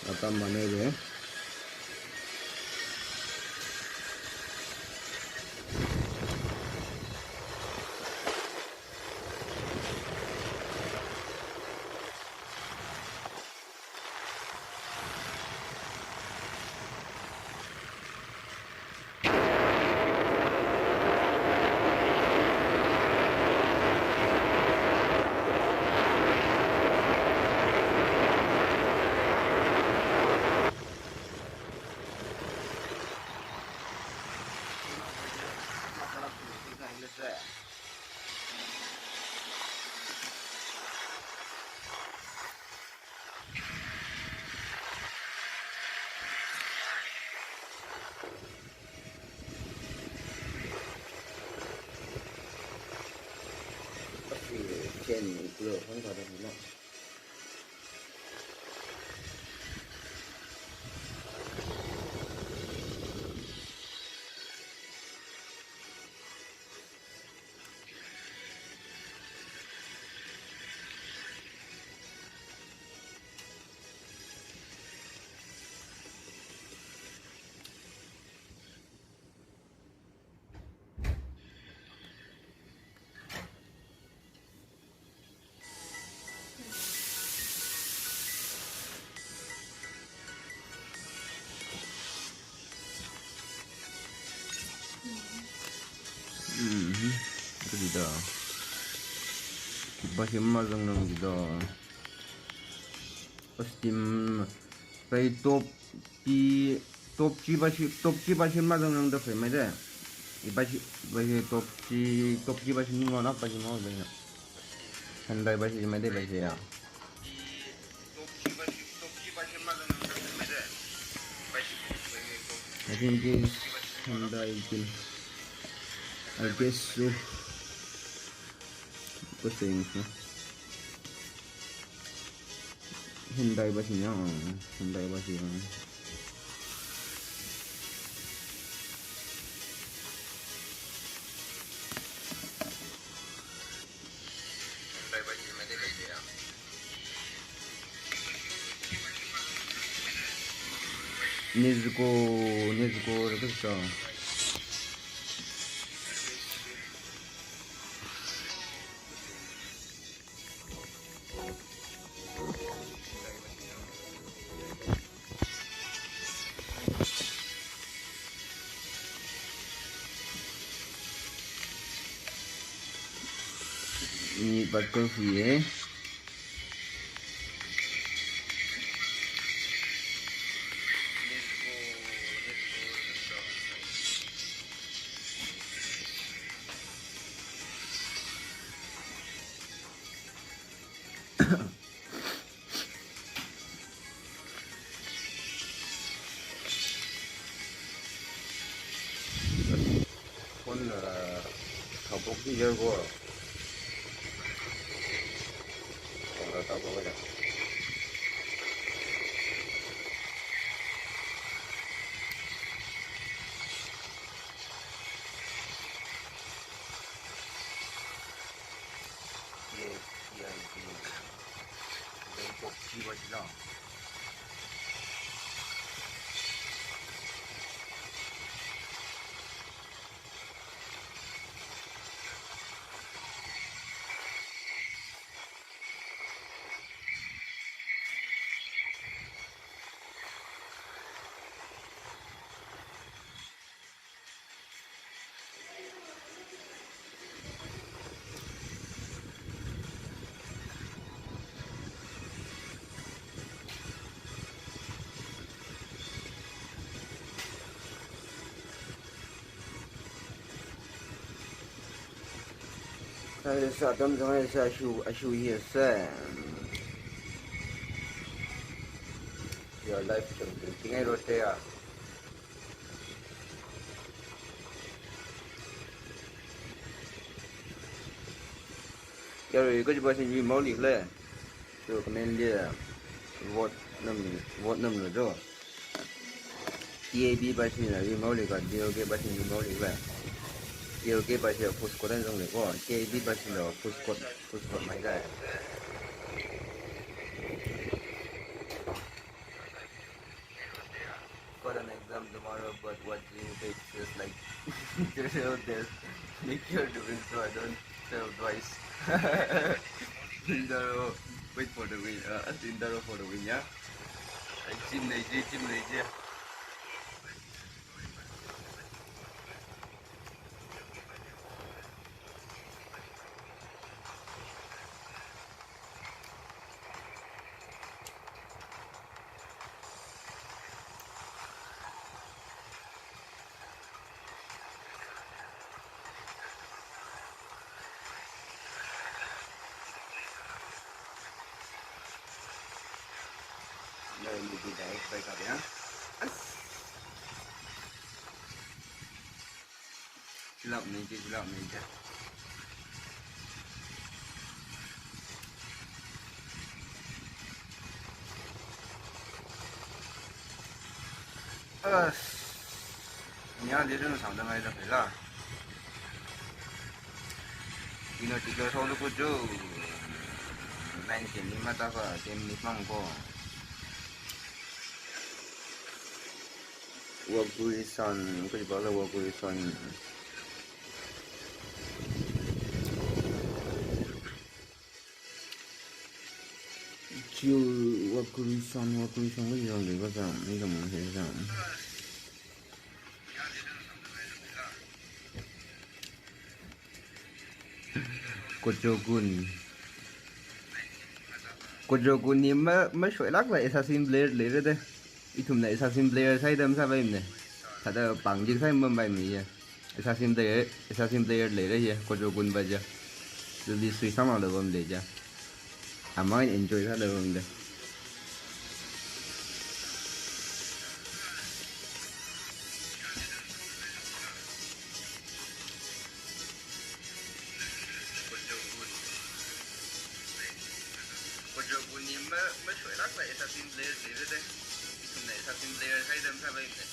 Akan mana dia? Trên cửa không có được nữa. Cái gì đó kita mazang nang gì đó steam cái top chi mazang nang đó phải mấy đấy bashi top chi bashi ngon lắm bashi ngon vậy nè hành đây bashi mấy đấy bashi à I think this Hyundai will I guess so có tiền nữa Hyundai bashi nhá Hyundai bashi Nezuko 이렇게 있어 이 발권 위에 오늘 가복이 열고 따보자. 꼭 집어지나? 사 점정에서 아쉬우였어. Your life 좀 tingay rote야. Giờ có bao nhiêu máu liệt lên, rồi comment đi, vote năm nữa rồi. TAB bao nhiêu là máu liệt, còn DOK bao nhiêu máu liệt lên. DOK bao nhiêu postcode trong này có, TAB bao nhiêu là postcode mấy cái. got an exam tomorrow, but what do you think feels like? There's make sure doing so I don't fail twice. Tindaro, wait for the win. Tindaro for the win, yeah. Chim này chi, chim này chi. Đây mình đi để quay cả nhá. Lộng mình chứ, lộng mình chứ. Nhà đi đến sáng nay là phải là. Ino tiga solo kujo. Main game ni mata apa? Game ni mampu. Wakuisan, aku dibawa Wakuisan. Chiu Wakuisan cái gì vậy các bạn? Mấy cái món thế sao? Kojogun ni mới sửa lắc lại assassin blade lấy ra đây. Ít thùng này assassin blade sai đâm sao vậy này? Thật là bằng chứ sai mầm bài mì assassin blade lấy ra gì? Kojogun bây giờ. Rồi đi suy xong là được để cho. Mới enjoy ra được đây. Kojogun ni mới sửa lắc lại assassin blade lấy ra đây. Ít thùng này assassin blade sai đâm sao vậy này?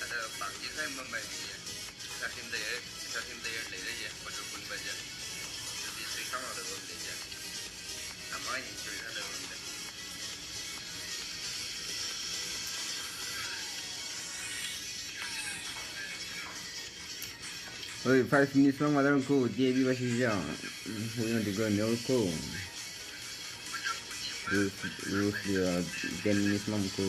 Thật là bằng chứ sai mầm bài mì assassin blade lấy ra gì? Kojogun bây giờ. Rồi đi suy xong là được để cho. Mới enjoy ra được đây. Oi, 5 minutes lang malam ko, JB masih siya. Punya juga nol ko. Terus dia 10 minutes lang ko.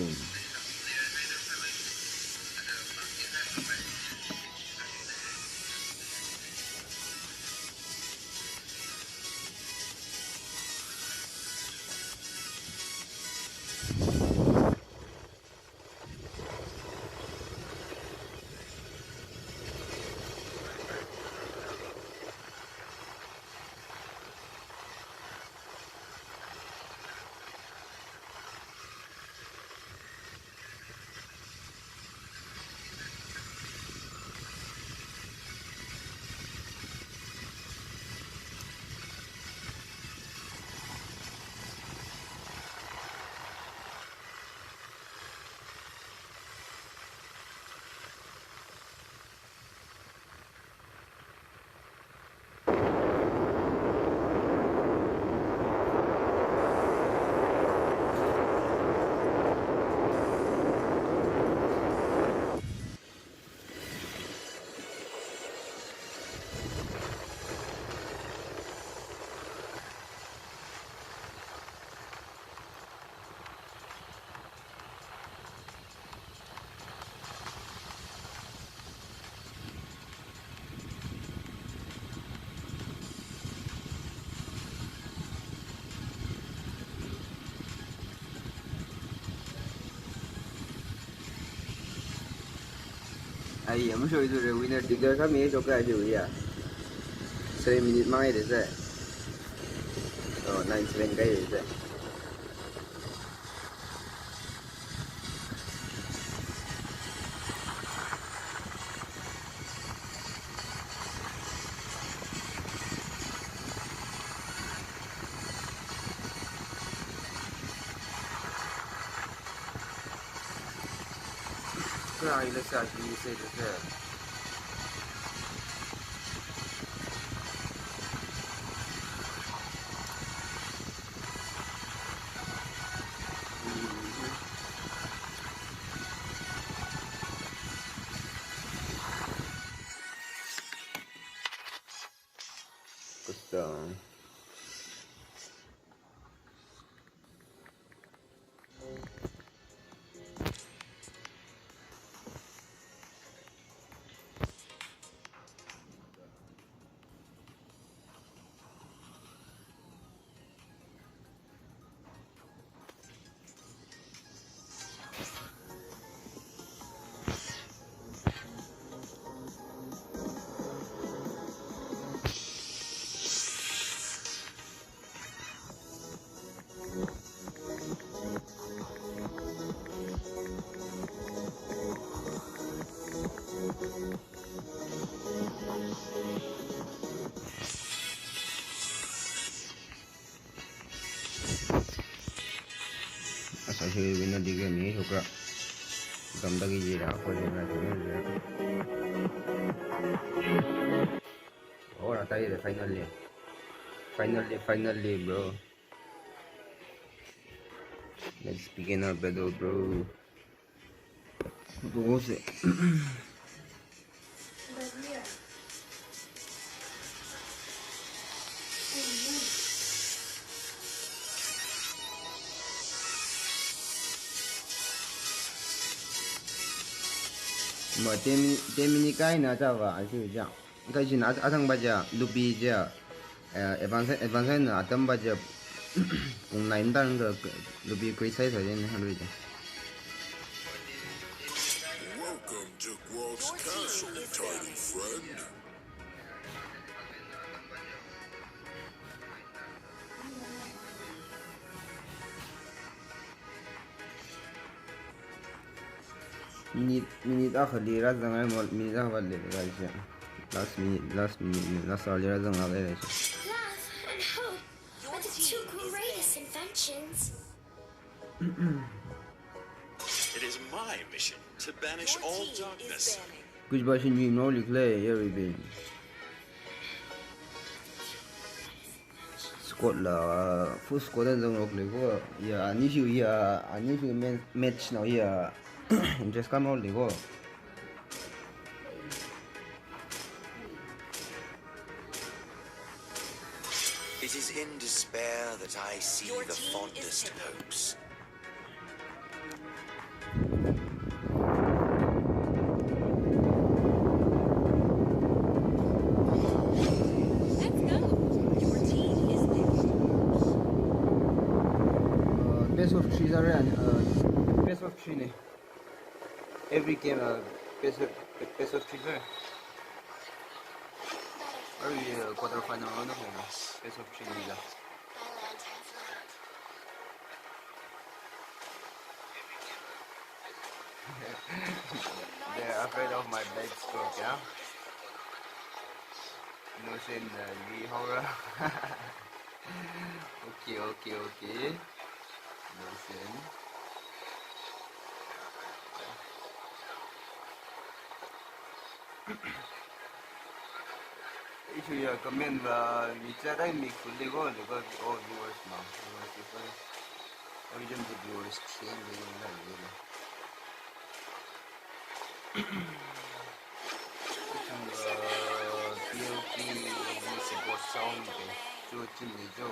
Ay, I'm sure itu the winner tiga kami juga aja ya. 3 minit mai deh saya. Oh, 9 kaya deh saya. Nah, ini saya deh saya. down. Asal winner di game ini suka gambar gila apa sih namanya? Oh, rata ya finally, bro. Let's begin our battle, bro. What was it? Mà tên mini cái nào cho vào anh sẽ dạng cái gì nào ở thằng bây giờ lupi giờ advance nào tầm bây giờ cùng nine đằng cái lupi quay sai rồi nên hắn bây giờ Welcome to Quater's castle, tiny friend. minute akhir ra rằng ai một minute akhir le guys ya last minute last hour ra rằng ai le Love and hope are the two greatest inventions. It is my mission to banish all darkness. कुछ बात नहीं no लिख ले ये भी squad là full squad đang dùng được go ya anh yêu match nào ya just come out go It is in despair that I see the fondest hopes. best of 3 are best of 3 ne every game best of 3 है और ये quarter final होना होगा best of 3 मिला they're afraid of my bad stroke, yeah? No sin Lee horror. Okay. No sin. If you comment we try make fully go because all viewers now. Origin the viewers change POP support sound जो चिल्लीजो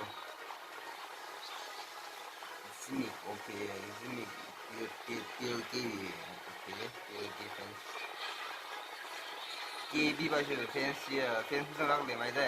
Sneak okay Sneak POP okay fans KB भाषा fans fans संग ले माइदा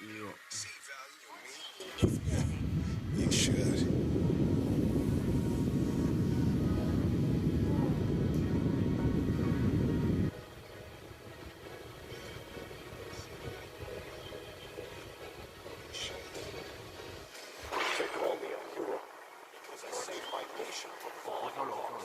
You should. Take it all me on hero. Because I saved my nation from falling apart.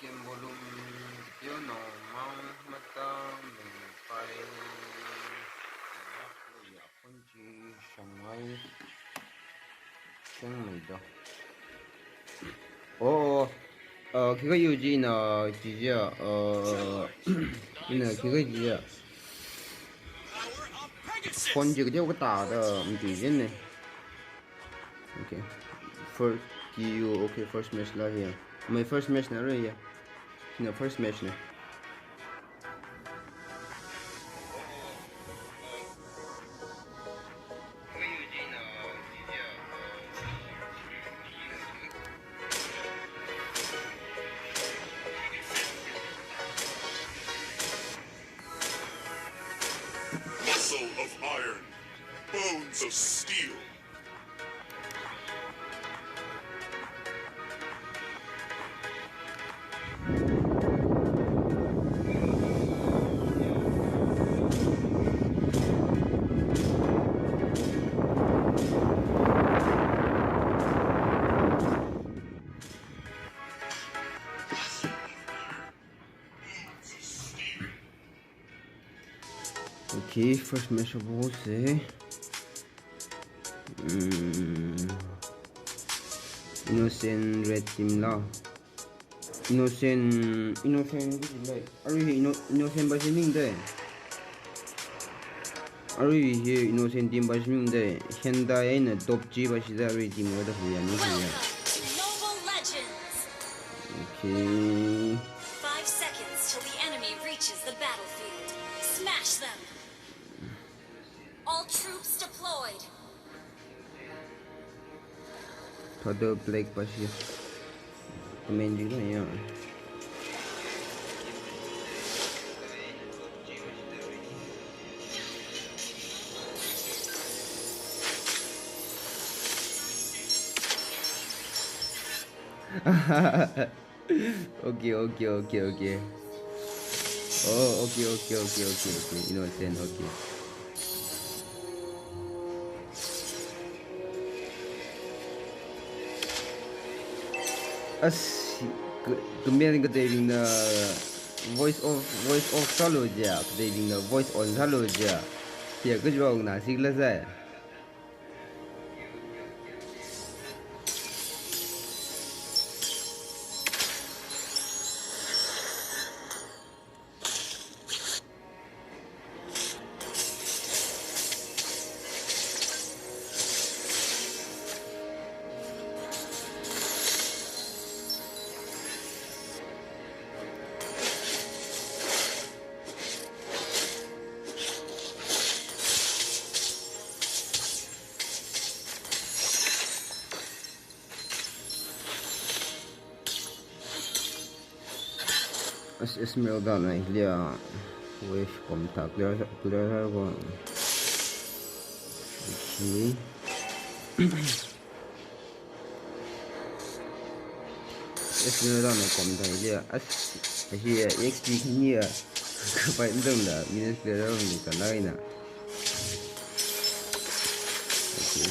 Volume volume tiêu nổ mau mất ta mình phải con chi sang ngay sang mấy đó 그거 유지나 지지야 그거 지지야 폰지 그저 그 다的지지네 okay first you okay first match là here my first match là rồi no first match này Muscle of iron, bones of steel. Okay, first match of all say innocent red team la innocent cái gì vậy innocent bao nhiêu mình đây innocent team bao nhiêu mình đây hiện tại là top G bao nhiêu rồi team ở đó vậy nhỉ okay 5 seconds till the enemy reaches the battlefield. Smash them! All troops deployed. third black bao nhiêu comment gì đó nhỉ okay oh okay innocent okay kemudian kemudian voice off selalu je kemudian voice on selalu je dia kejual nasi selesai Esmeralda này lia với công tác clear qua okay Esmeralda này công tác lia cái XP kia phải đừng là mình clear ra mình cả này nè okay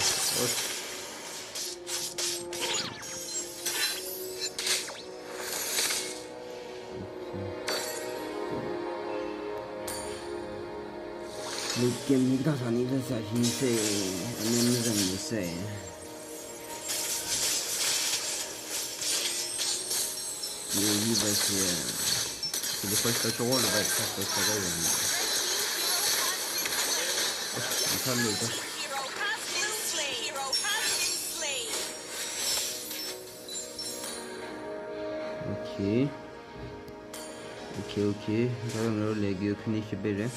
Lúc kiếm những ta sản những ta hình xe anh em rằng như xe như vậy thì được phải cho là vậy phải cho cái gì thân được đó okay 다른 걸 레기오 피니시 베레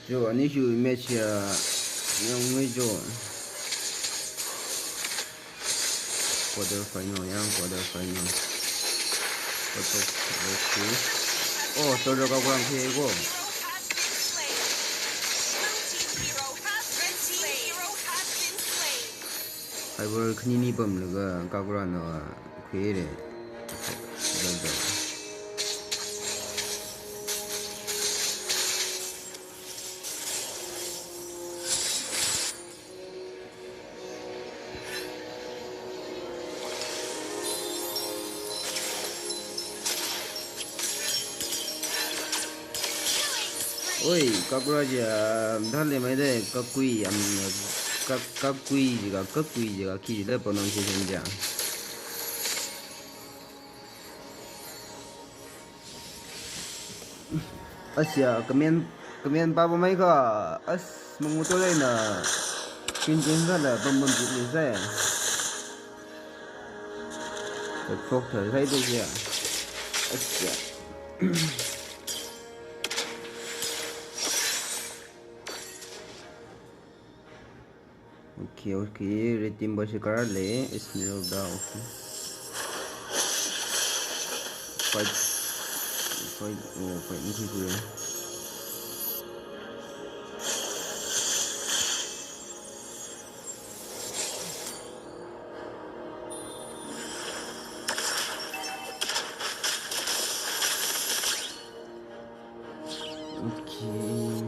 就你就买起两位就quarter final yang quarter final quarter oh tôi được các quan thế của Fiber khnini pam laga kakura no khuire dal oi kakura ja dhale mai de kakui am kakui jiga ki de pronunciation ja Asia kemen pa mai ka as mungu to le na kin da la bom bom ji le sai phok thở thấy được chưa Asia okay retim basi kara le ismero da okay fight oh fight ni ku okay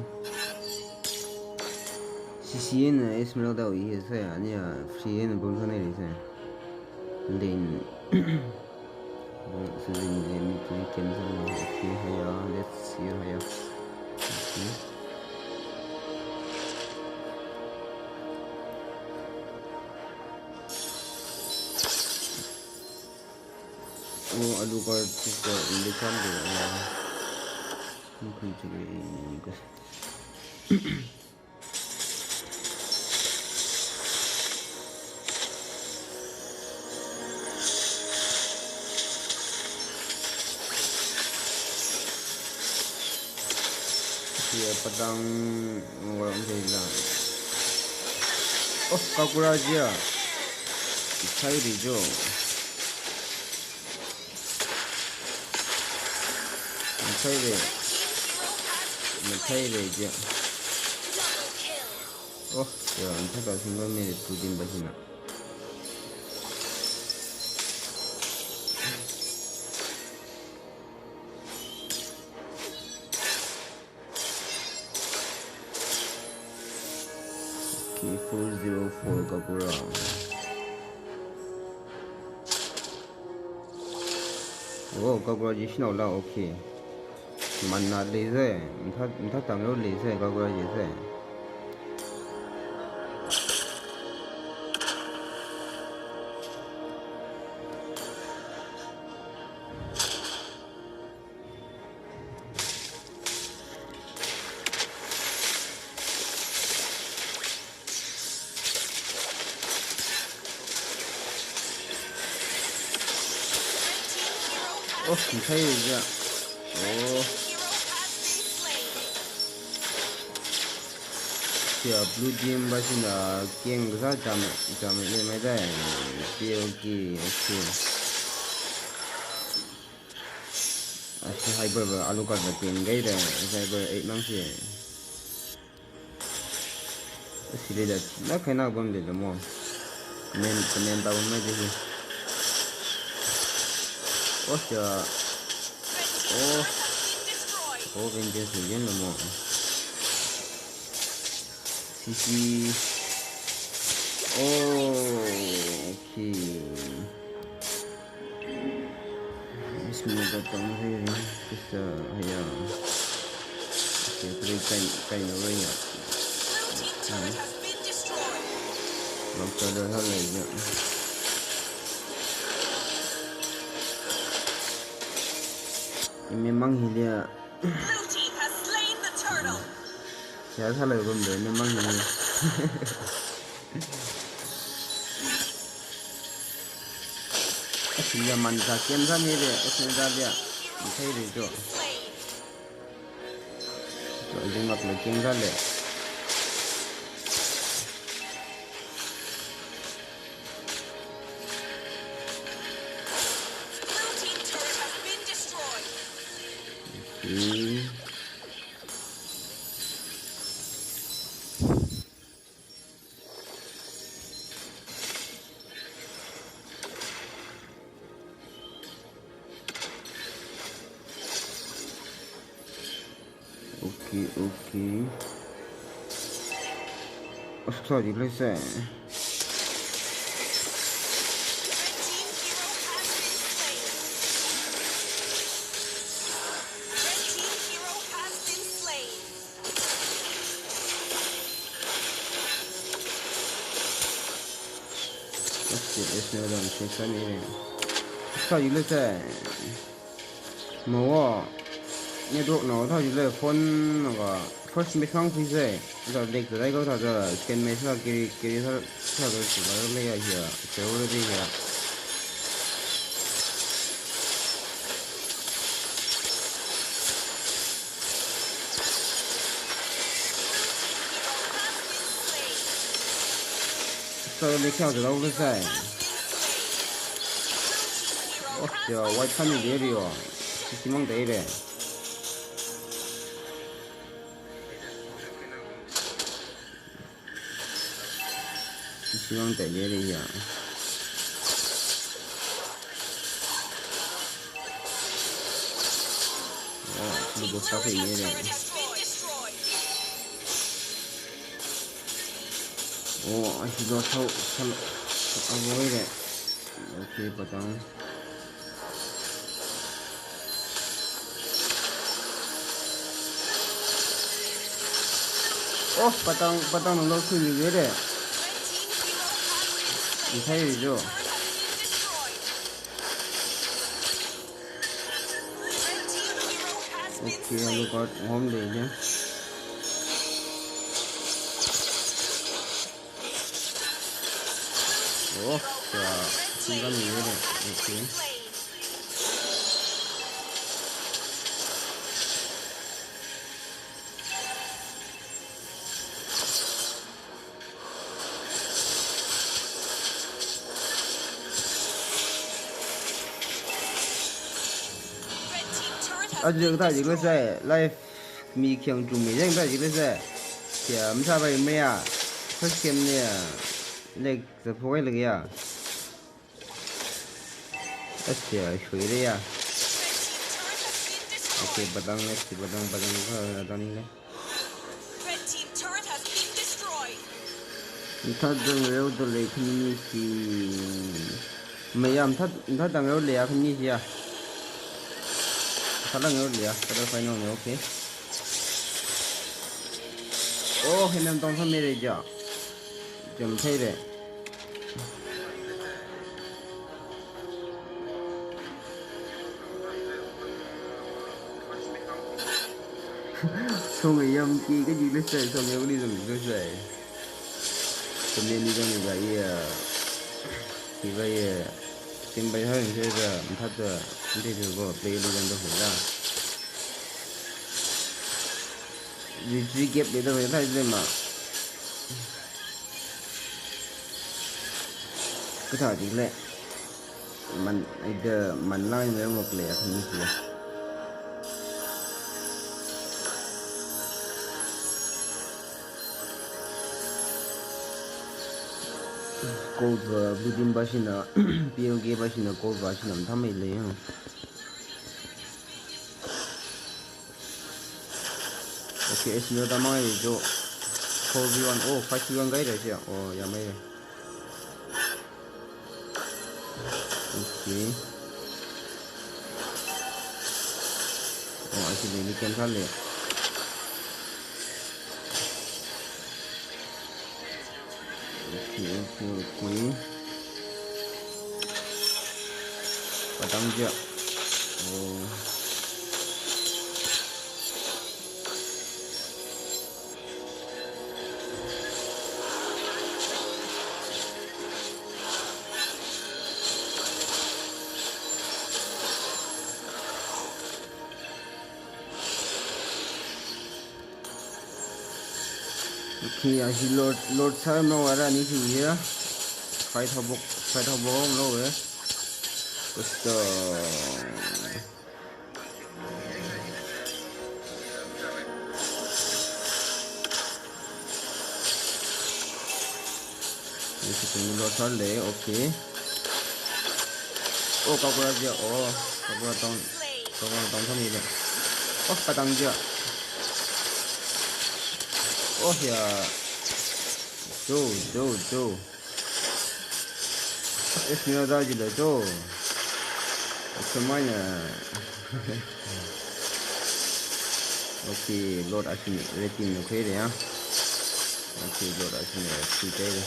CCN ismero da yi sai ani ya CCN bom thane ri sai then so then let me cancel okay here let's see here okay oh alu ka to indikan de mungkin juga ya pedang orang hilang oh kakura aja saya dijo Metai aja oh ya entah kalau semua mirip Putin bahina okay 404 kakura oh kakura ji snow la okay mana laser entah tanggal laser kakura ji sai oh entah aja oh ya blue team basina keng sa jam le mai dai okay asi hyper alu ka da tin gai da cyber 8 nang si asi le da na kai na bom de mo men ta bom mai de oh ya oh vengeance yen mo Sisi oh okay bismillah datang saya bisa ya okay beri kain orang ya waktu ada hal lainnya memang hilia ya salah bom deh memang ini aslinya mantap kian sama ini aslinya dia saya itu jadi nggak lagi kali OK. Sorry, listen. It's not on check any. Sorry, listen. More. You don't know how you live phone first make some piece. The leg that I got at the can make her get her here. So already here. So they count it over the side. Oh, yeah, white funny video. It's among the area. It's among the area. Oh, look what's happening here. Oh, I should not avoid it. Okay, but oh, patang nó lâu khuyên gì đấy. Mình thấy rồi. Ok, nó có hôm để nhé. Oh, không có gì đấy. Ok. Aja kita juga saya live mikir cuma yang kita juga saya siapa siapa yang mana first game ni like sepoi lagi ya asyik shui dia ya okay batang ni ni ni他等有的来看你是没呀他等有来看你是呀他等有来他都快弄了 OK 哦还能当上没得家怎么配的xong rồi em kia cái gì nó xài xong rồi đi rồi nó xài cho nên đi ra người vậy thì vậy tìm bài hơn thế giờ thắt giờ đi được vào play đi ra đâu phải ra vì chỉ kịp để đâu phải thay rồi mà cái thằng gì lẹ mình giờ mình nói với một lẹ thì như thế gold budin basina POG basina gold basina thamai le ha okay es no tamai jo 4v1 oh 5v1 gai da sia oh ya mai okay oh actually ni kan thale okay patang je oh okay I load time no ara ni thi ya fight hobok no eh questo ini sini load sale okay oh kau aja oh kau tong thami le oh patang je Oh yeah. Joe. Esmeralda gì là Joe. Sao mai nè. Ok, Lord Asin rating nó khế đấy á. Ok, Lord Asin là khi tế đây.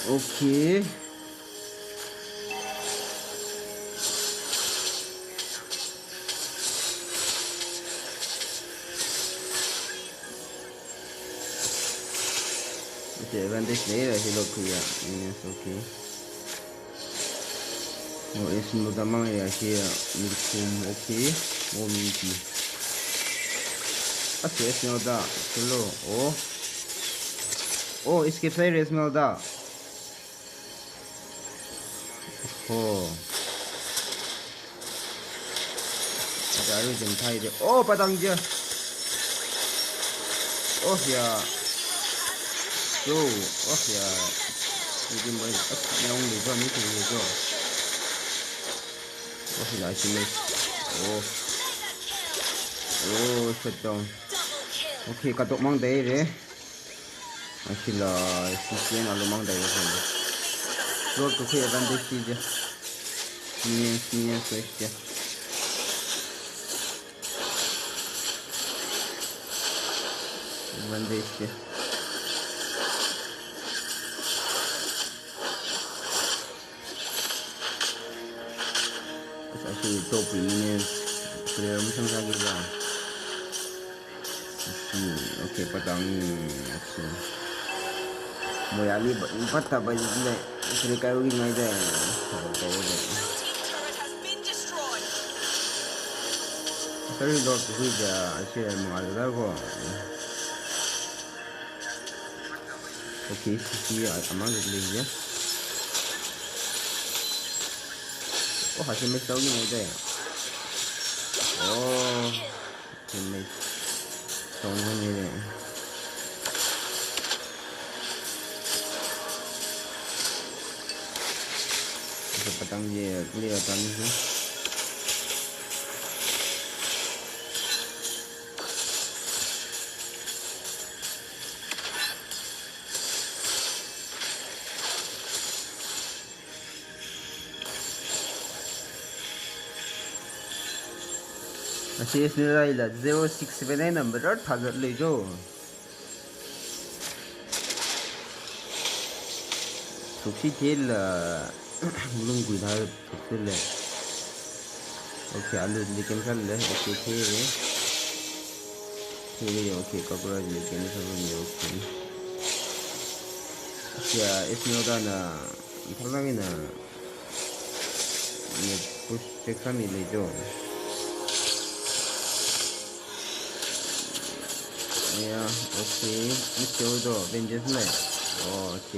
Ok. Ok, advantage này là thì Lord clear. Yes, ok. Esmeralda mang này kia milkum ok. Miki. Esmeralda. Hello. Escape player Esmeralda. Ada dừng thay đi. Bắt đăng chưa? Yeah. Yeah. Jadi main yang ni tu ni tu tu. Lại sini. Shutdown. Ok, katok mang day re. Sila sisian alu mang day re. Lord tu kaya advantage je. Sini fresh je. Advantage je. Actually top minions player macam lagi lah. Okay, patang okay. Moyali empat tak banyak ni. Serikaya lagi mai dah. Sorry Lord tu je asyik mengalir ko. Okay, sisi aman dulu je. Hasil match tahu ni ada ya. Hasil match tahu ni deh. Petang je kelihatan ni. Masih Esmeralda là 0679 number rất thật lì cho. Thuộc sĩ thế là luôn quỳ thai thuộc sĩ là. Ok, anh đi kiểm tra là ok thế đấy. Thế đấy ok, có bữa đi kiểm tra luôn ok. Ya Esmeralda là thằng này là push check kami lì cho. Yeah, okay. Mất chỗ rồi, bên dưới này. Ok.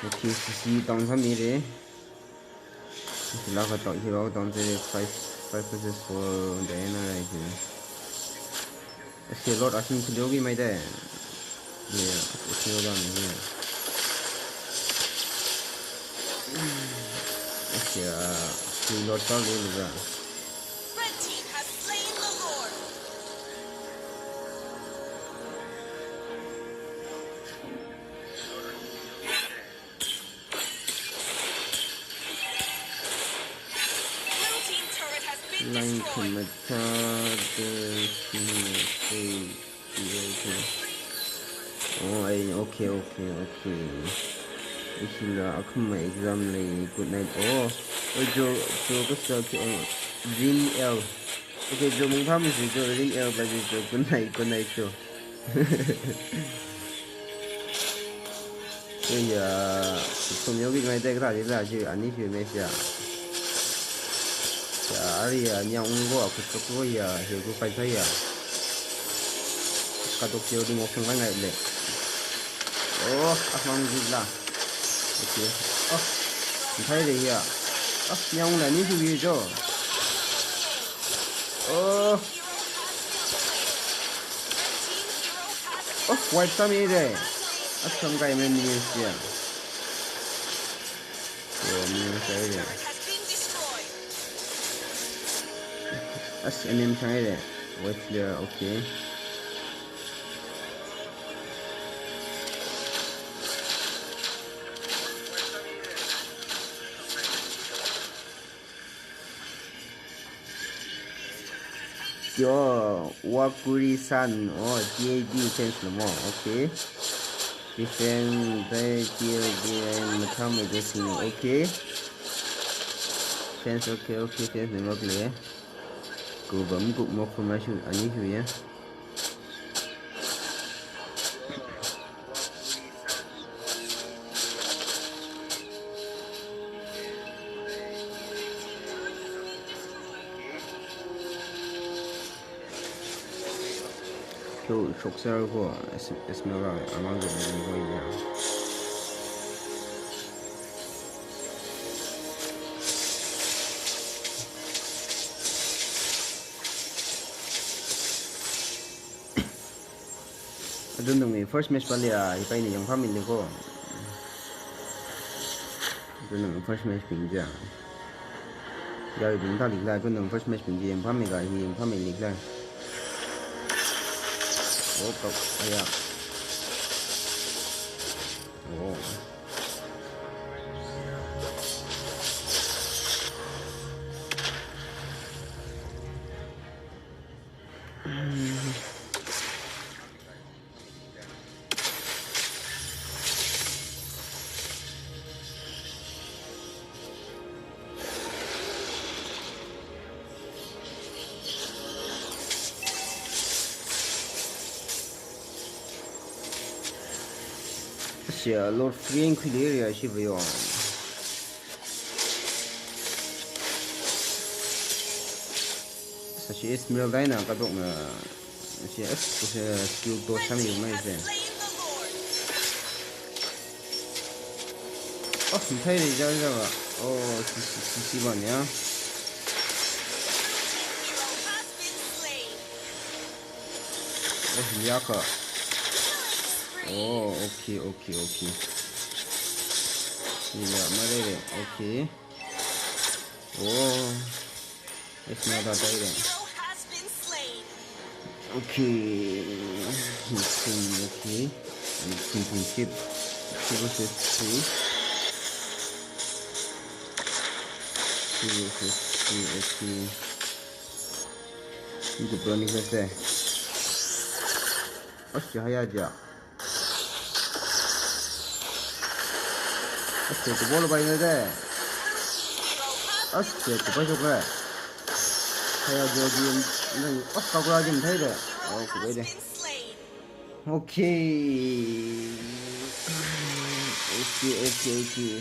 Ok, CC tổng tham mỹ đấy. Chỉ là phải tổng hero tổng sẽ 5 versus 4 đấy này chứ. Sẽ lót ở trên video cái mấy đấy. Yeah, video đó này. Sẽ lót tao luôn rồi. Line commentator okay. Isila aku mai exam lagi good night. Jo có sợ cái Ring L. Okay, jo mong tham gì jo Ring L bagi jo good night jo. Bây giờ không nhớ cái ngày đây cái gì là chứ anh ấy chưa mấy giờ. Ari nyang go aku ko ya he go pai sai ya ka dok yo di mo sang ngai le alhamdulillah okay thai de ya nyang la ni su yi jo white sam yi de sang gai men ni ya mi sai de em sang đây White player, okay. Yo, Wakuri-san, oh, DAB defense no more, okay. Defense, DAB, Matame, okay. Fence, okay, fence no more clear. Go bấm cụm một from shoot, I need you, yeah. Q sốc sơ của Esmeralda, mang được một người nhà. Doon nung first match pala ipay na yung family ko. Doon nung first match pinja. Gaya din tali la doon nung first match pinja yung family la. Oh, cậu ayan. Oh. Lord Free Area shi vyo. Sashi Esmeralda na kadok na siya skill to sami yung may siya. Oh, hintai rin dyan ba? Oh, si ba niya? Oh, niya ka. Oh, okay. Yeah, madere, okay. Oh, it's not that bad. Okay. Okay. Chip. Versus 3. Versus 3, okay. 이거 뭐니 글쎄. 어찌 해야지. Aspetta, vuole fare te? Aspetta, poi c'è qua. 해야지 여기 아까 하면 돼. 그래. Okay.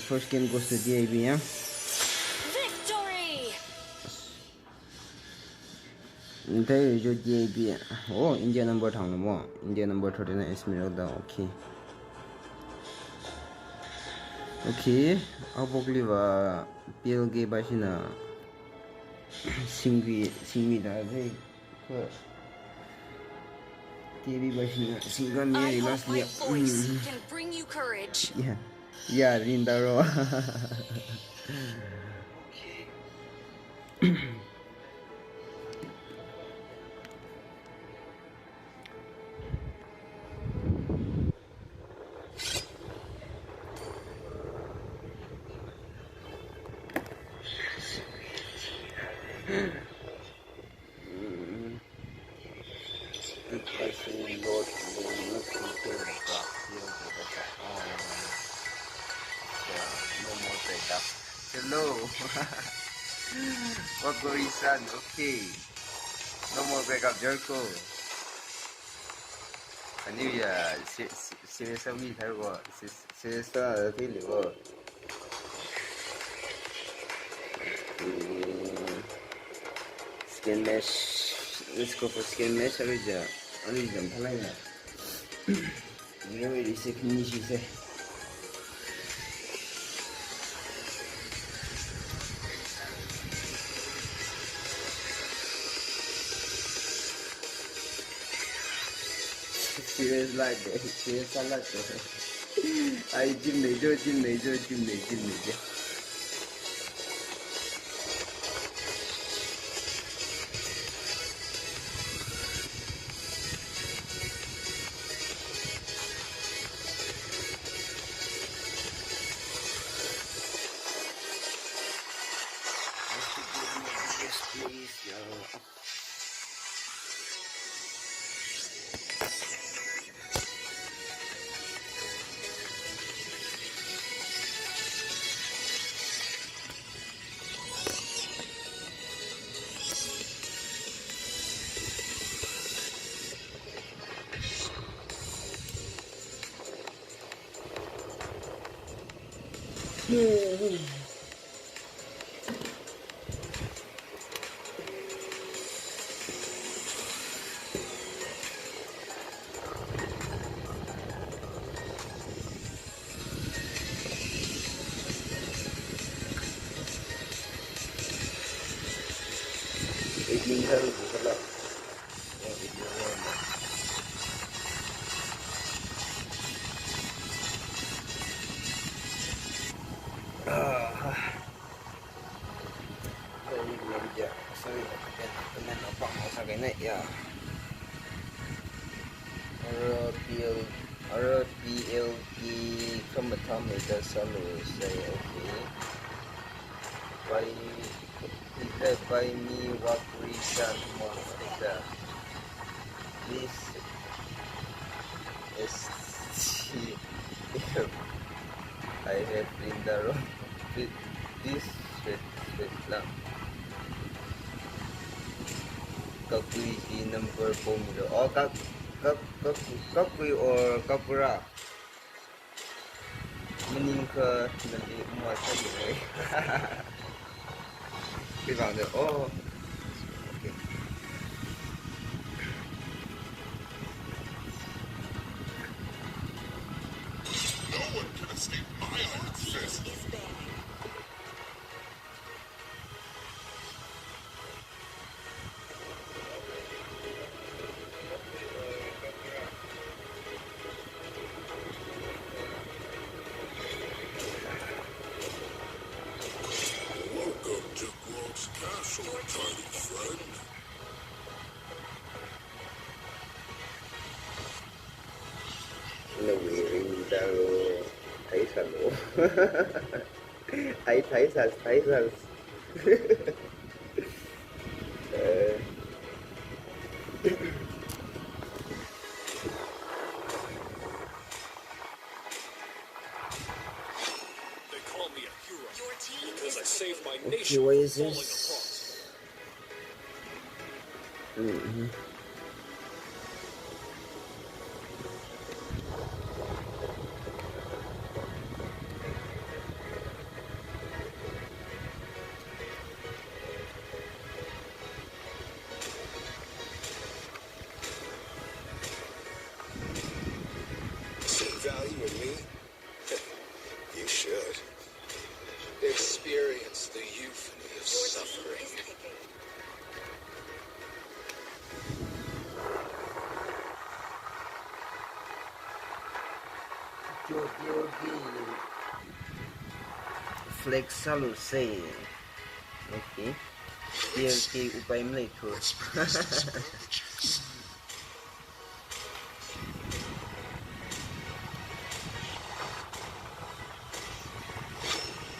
First game goes to DAB, yeah? Victory! There is your DAB. Oh, India number 2. India number 39 Esmeralda, okay. Okay, 아보글리와 비엘게 바시나 싱미다 그 TV 바시나 싱간미에 이마스리아 can bring you courage. 야 린다로 Hello. Wakuri-san, okay. No more backup, Jericho. 아니, 야, 세상이 달고, 세상 들리고. Skin mesh. Let's go for skin mesh. 아니, 좀 달라요. 이거 왜 이렇게 큰일이세? Serious like that. Serious like that. I gym major. 18 thằng cũng thật là video mà đây là giờ sorry cái này nó bỏng sang cái này à RPL RPLG chromatography solution say okay by either by me what reason was the this is if I have been the wrong with this with lang các quy si number formula or các quy or kapura meaning ka nali mo sa yun cái vào được oh okay. No one can escape my iron fist. Is banning. Welcome to Grove's Castle, tiny friend. Nó bị rình ra thấy sao lỗ thấy sao They call me a hero Your team because I is saved my okay, nation what from is falling this? apart. See value in me? You should. Experience the euphony of Your team suffering. is picking. Flex Saluse okay PLK upay mo ito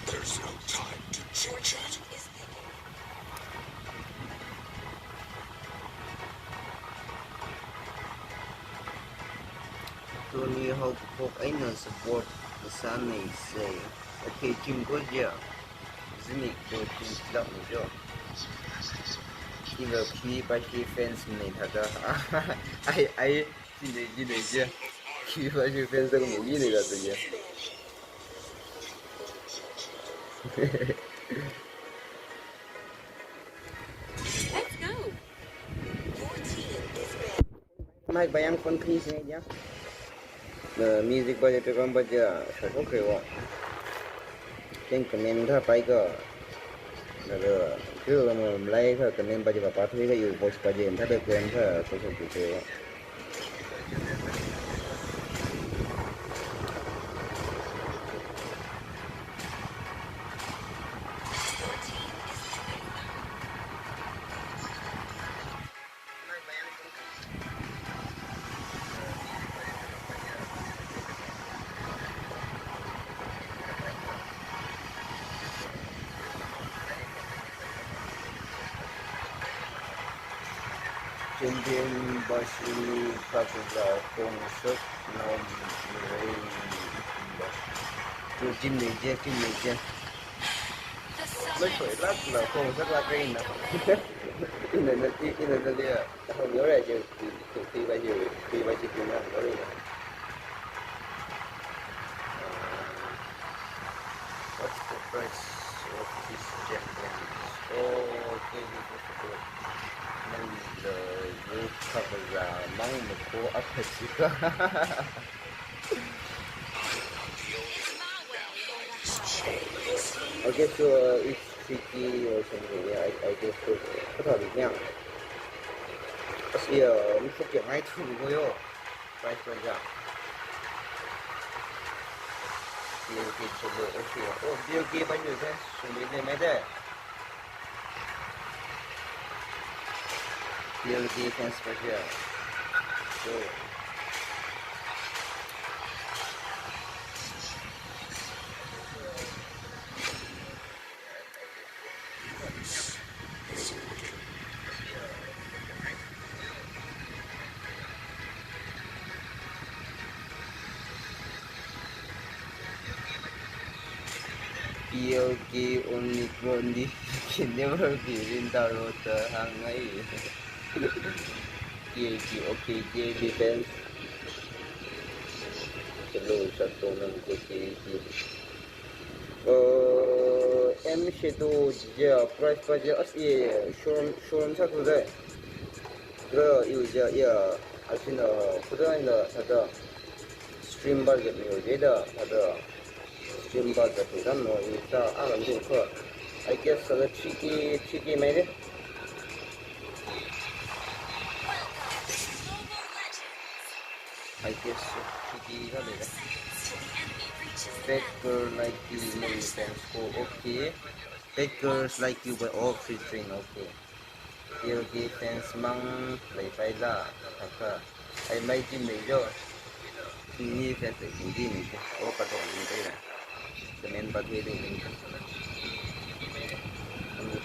There's no time to Your chit-chat. team is picking. Tony Hawk ay na support sana say okay team ko dia zini ko team club mo jo Iba ki pa ki fans ni thada ai ji ne je ki pa ki fans da mo yi ne da to je Let's go. Your team is banning. mai bayang kon please ne ja music ba je kan ba ja sa ko ke wa ken comment tha pai ko là được cứ là mình lấy thôi cần nên bây giờ bà thấy cái yêu voice bây giờ thấy được quen thôi tôi không chịu chơi trên thiên bác sĩ các giáo công sức nông người chú chim này chứ The mấy summon tuổi lắc là không rất là cây nào in là đi không nhớ ra chứ khi bây giờ cũng làm nhớ đây 아파지가. I guess it's tricky or something. Yeah, I guess có thời bị nhau. Bây giờ mình không kiểm ngay thử rồi yo. Right rồi ra. Điều kiện số lượng ok. Oh, điều kiện bao nhiêu thế? Số lượng này mấy thế? Điều kiện fence bao nhiêu? So. Yogi only only can never be in the road hangai. Yogi okay Yogi defense. Chalo satu nam ko Yogi. M shadow ja price pa ja as ye shon sa ko de. Kra yu ja ya asina kudain la sada stream bar ge mi je da sada stream bar da to dan no ita alam din ko. I guess the cheeky made it. I guess cheeky got it. Fat girl like you, no defense. Oh, okay. Fat girls like you, but all featuring okay. Your defense mang lấy phải là thật ai mấy chim này rồi. Ini fans ini ni. Oh, patut ini lah. Semen bagi dia ni. Kamu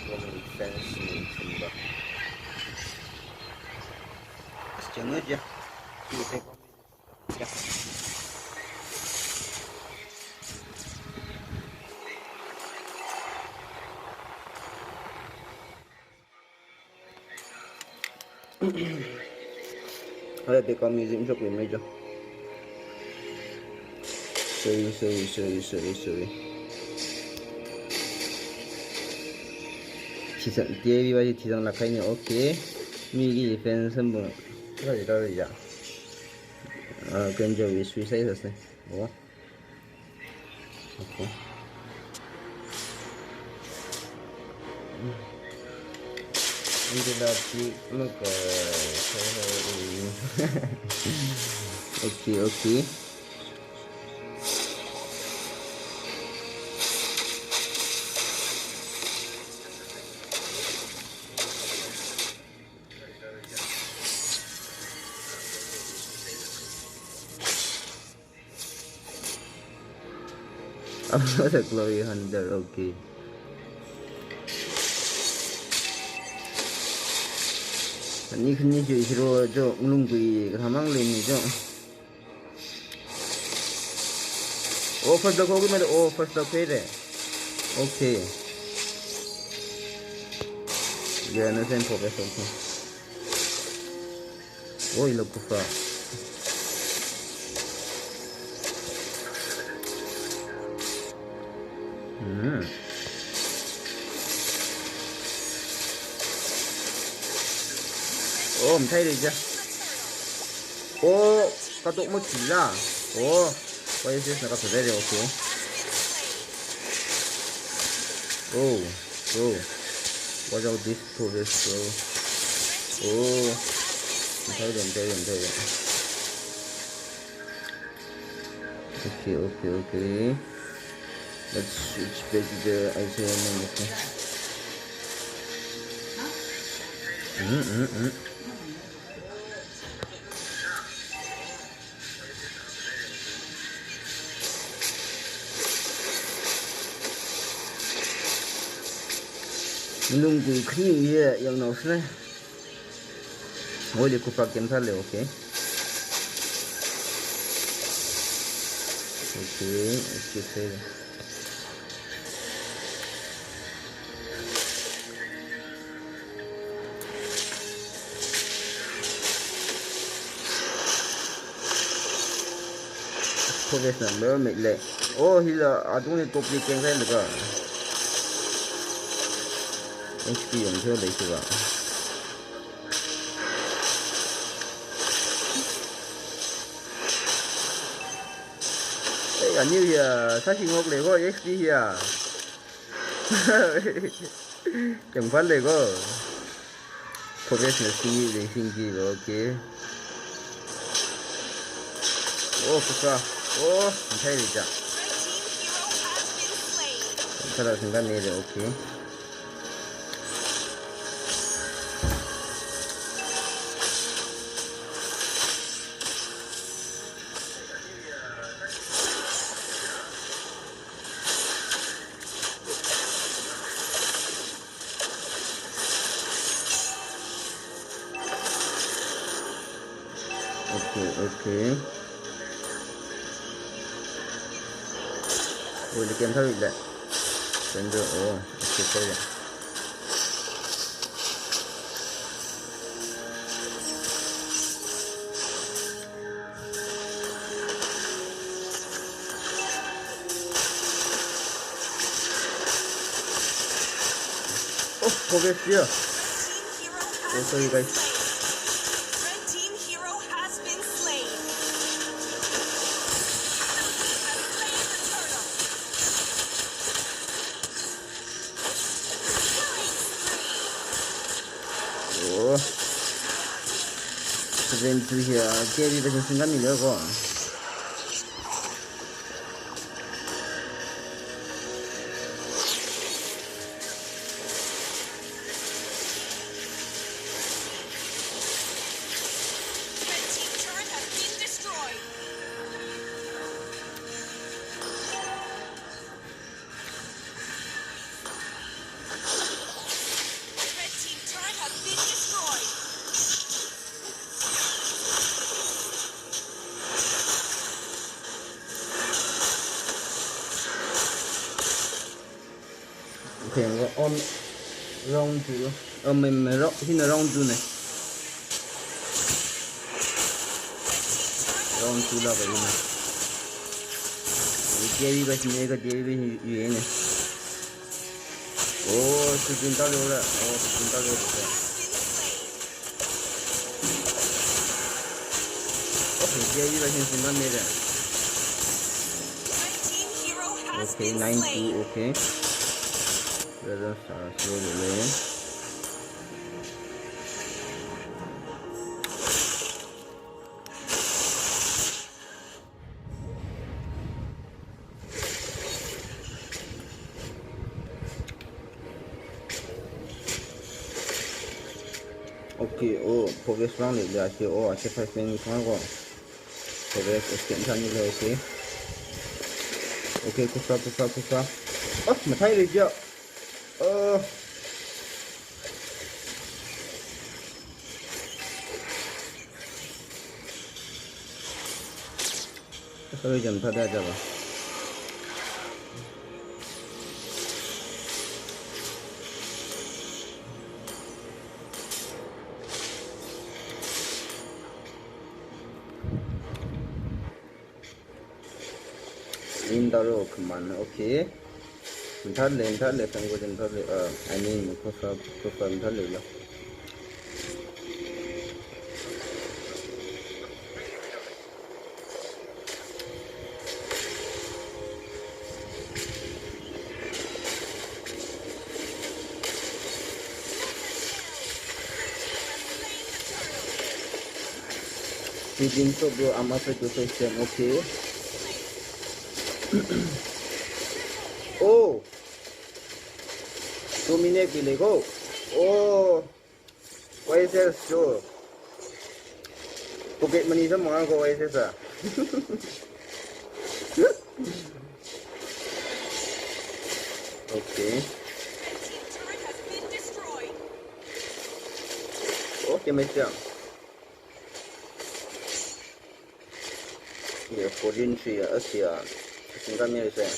fans ni semua. Setengah aja. Kita ya. Ada dekat museum shop ni meja. Sorry. 지상 DAB까지 지상 낙하이네. 오케이. 미리 팬 선분 가지라야. 근저 위 수이사이었어. 뭐? 오케이. 이제 나지 뭐가 오케이. Another glory hunter, okay. Ni khni ju hiro jo lungui khamang lin jo. Oh, first dog hogi mere oh first dog phere. Okay. Ya na sen phobe so. Oh, ilo kufa. Mình thấy được chưa? Các tụng một chỉ ra. Quay xem là các thử đây được ok. Watch out this progress bro. Mình thấy được. Okay. Let's switch back to the ICM. Okay. Nunggu kini ya yang nak sini. Boleh aku pakai salah, okay? Okay, saya. Progress number make le. Oh, hila adun ni top ni keng saya lega. HP 用车类似吧 Hey, anh như giờ sát sinh ngốc này có XD à? Chẳng phát này có. Professional racing gì rồi, ok. Kusa. Mình thấy được chưa? Thật là thành này rồi, ok. Ok. Ôi, đi kèm theo được đấy. Đến rồi, ok, thôi rồi. Progress chưa? Sorry guys. Red team hero has been slain. Then to here, carry the single in the go. Red team turret has been destroyed. Red team turret has been destroyed. Okay, on round 2. Mình xin là round 2 này. Round 2 là vậy này. Carry cái gì cái carry cái gì này. Sự kiện tao rồi đó. Sự kiện tao rồi. Okay, carry cái gì single này rồi. Red team hero has Okay, been 9-2, slain. okay. Let's slow delay. Okay, progress round này là chỉ sẽ phải xem cái con progress extend ra như vậy, okay. Okay, kusa. Mà thấy được chưa? Sorry, jam thật ra chưa bà? In taro kemana? Okay. Bentar le, kan gue bentar le. I mean, kusa bentar le lah. Bikin so bro, amat question, okay. Dominate भी लेगो. YSS show. Pocket money sa mga ko YSS ah. Okay. Turret has been destroyed. Okay, macam. Yeah, 14 Asia. Tinggal ni saya.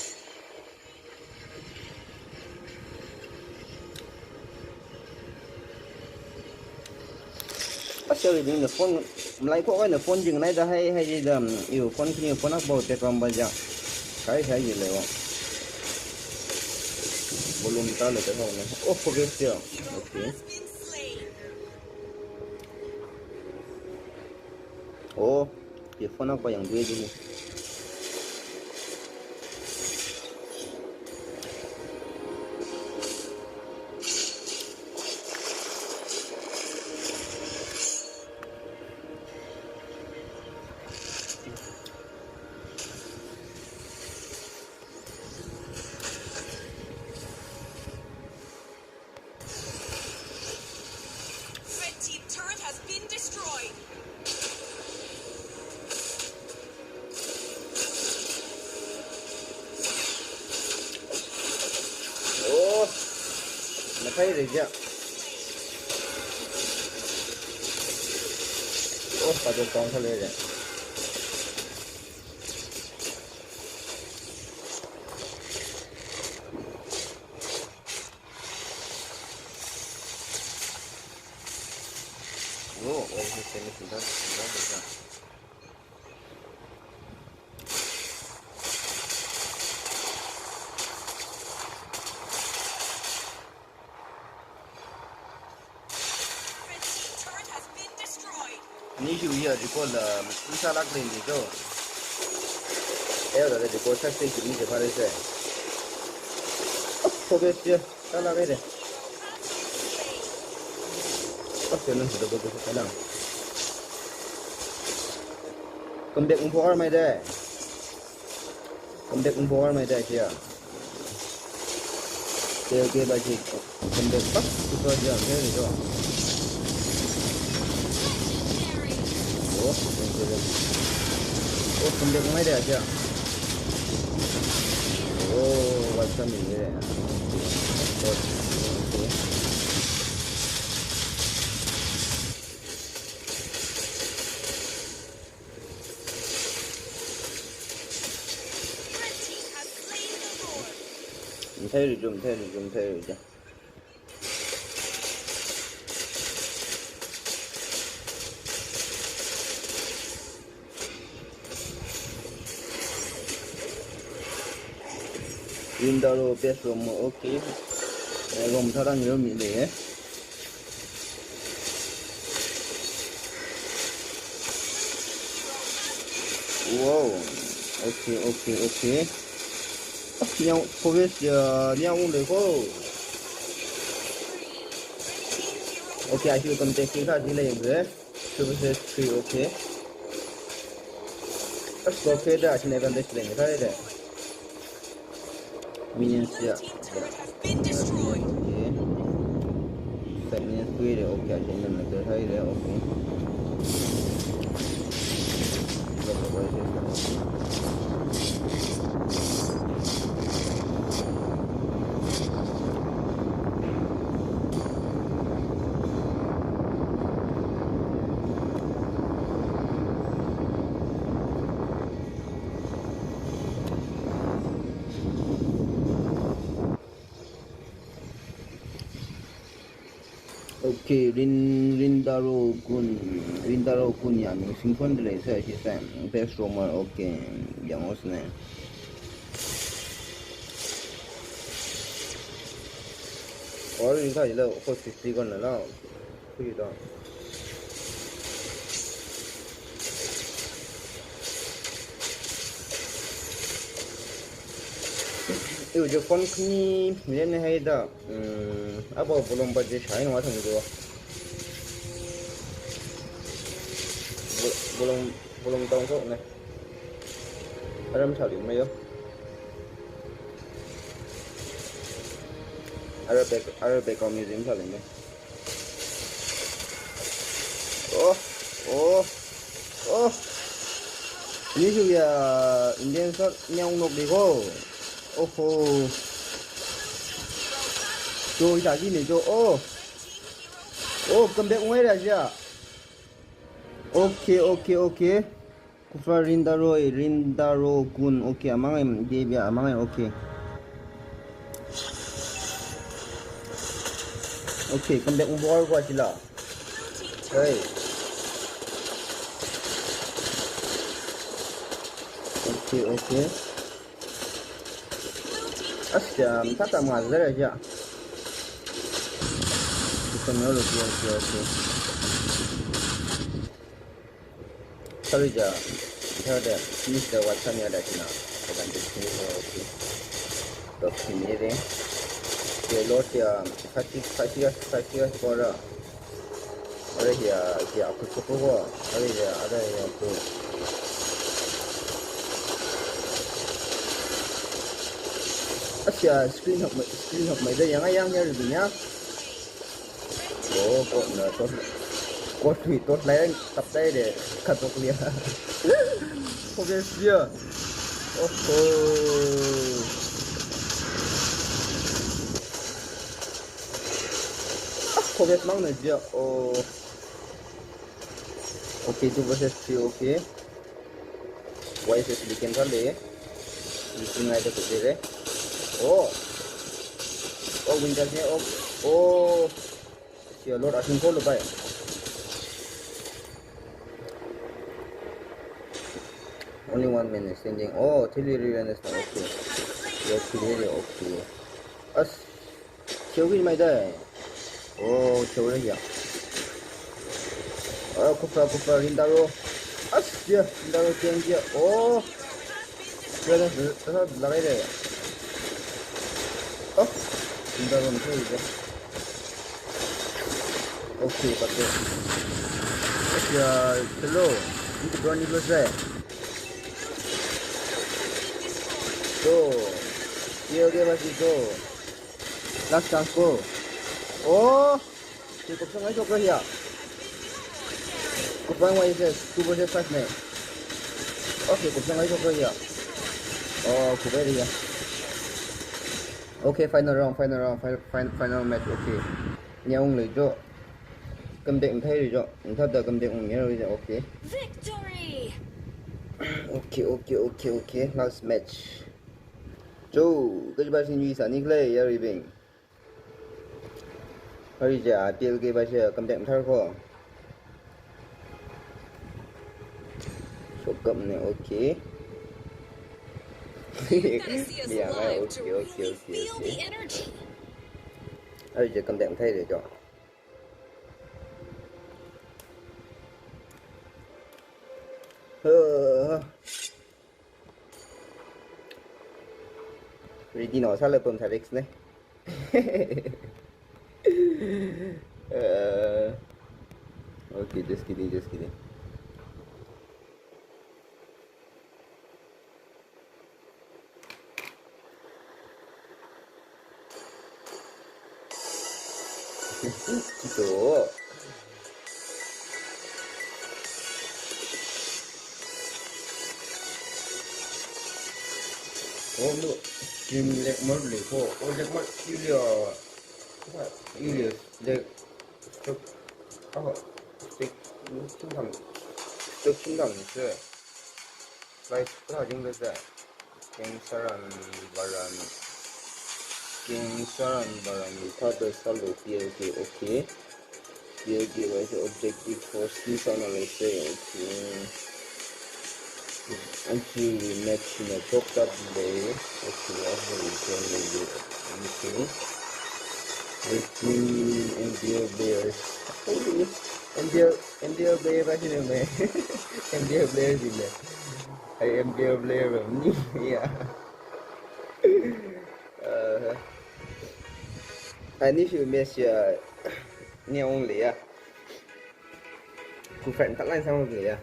Chơi đi, phone lấy có cái phone chừng này đã hay gì đó, yêu phone kia phone áp bảo tết làm bao giờ, cái gì lấy không? Volume ta lấy cái nào này? Progress chưa? Okay. Cái phone áp bảo yang dua je ni. thấy rồi chứ. Ủa, bà tôi con sao lên rồi. Ủa, ôi, cái này đó được rồi. Ni ju ya di ko la isa lak din di to. Era di ko sa se ki ni pare se. Ko be se ta la ge de. Ko se nan da ko ta la. Kom dek un por mai de. Kom dek un por mai de ya. Ke ba ji. Kom dek pak ku to ja ge ni to. Oh, pendek mai dia aja. Oh, macam ni dia. Okay. Thấy rồi chứ. Windows best room ok. Room sao đang nhớ mình để. Wow. Ok. Nhau không biết giờ nhau được không? Ok, I should come take it out delay there. So we say 3 okay. Let's go okay there. I should never understand it. Right there. Minions ya. Okay. Set minions gue deh. Okay, I should never get right there. Okay. Okay, Rindaro Kun ya, simpan dulu saya sistem best roamer. Okay, yang osne. Orang ini sahaja lah, kau sisi kan lah, kau itu. Itu je font ni, macam ni hay dah. Apa belum baca saya nak macam tu. Belum tahu kok ni. Ada macam ni mana yo? Arabic museum macam ni. Oh. Ini juga Indian sort nyong nok di ko. Oh. Rồi trả gì này cho cầm bẹo ngay ra chưa? Ok. Kufa Rindaro Kun. Ok, amang em dia biar amang em ok. Ok, cầm bẹo bor qua chỉ là. Đây. Ok. Asyam, tak tak mazar aja. Okay. Sorry ja. Ada Mr. Watson ada sini. Bukan di sini okay. Dok sini deh. Lot ya kaki suara. Ada ya aku cukup. Ada yang tu. Asyik screen hok mai dah yang ni. Kok nak kok tweet lain tập đây để khắc phục liền. Ok chưa? progress 막는 죠. Okay, 2 versus 3, okay. YSS bikin kali. Bikin aja tuh deh. Oh, Windowsnya siya Lord asing ko lo ba? Only 1 minute standing. Artillery is not okay. The artillery okay. As, kill my die. Kill ya. Kufa Rindaro. As, ya, Rindaro change. Dia dah lari deh. Rindaro macam itu. Okay, patut. Ya, hello. Itu berani selesai. Dia masih tu. Last chance ko. Cukup sangat cukup ya. Kupang YSS 2 versus 5 nih. Cukup sangat cukup ya. Kubai dia. Okay, final match. Okay. Nhau người cho. Cầm định thay rồi cho. Thật là cầm định nghĩa rồi. Okay. Victory! Okay. Last match. cái bài sinh duy sản này là bình hơi giả tiêu cái bài sẽ cầm đệm thar khó số cầm này ok yeah okay hơi giờ cầm đệm thay để cho Ready nó sao lại bấm thải X này okay, just kidding. Gitu. Look, stream leg mode le ko. Leg mode Ilya leg stick 충당 있어. 라이트 하진 거다. 갱사란 바람 다들 살로 비에게 오케이. 비에게 와서 objective for skills analysis 오케이. Anti match na chopped up day. Okay, okay. NBA Bears. NBA Bears apa sih namanya? NBA Bears ini. NBA Bears ni, ya. Ini film Malaysia ni orang le ya. Ku friend tak lain sama ke ya.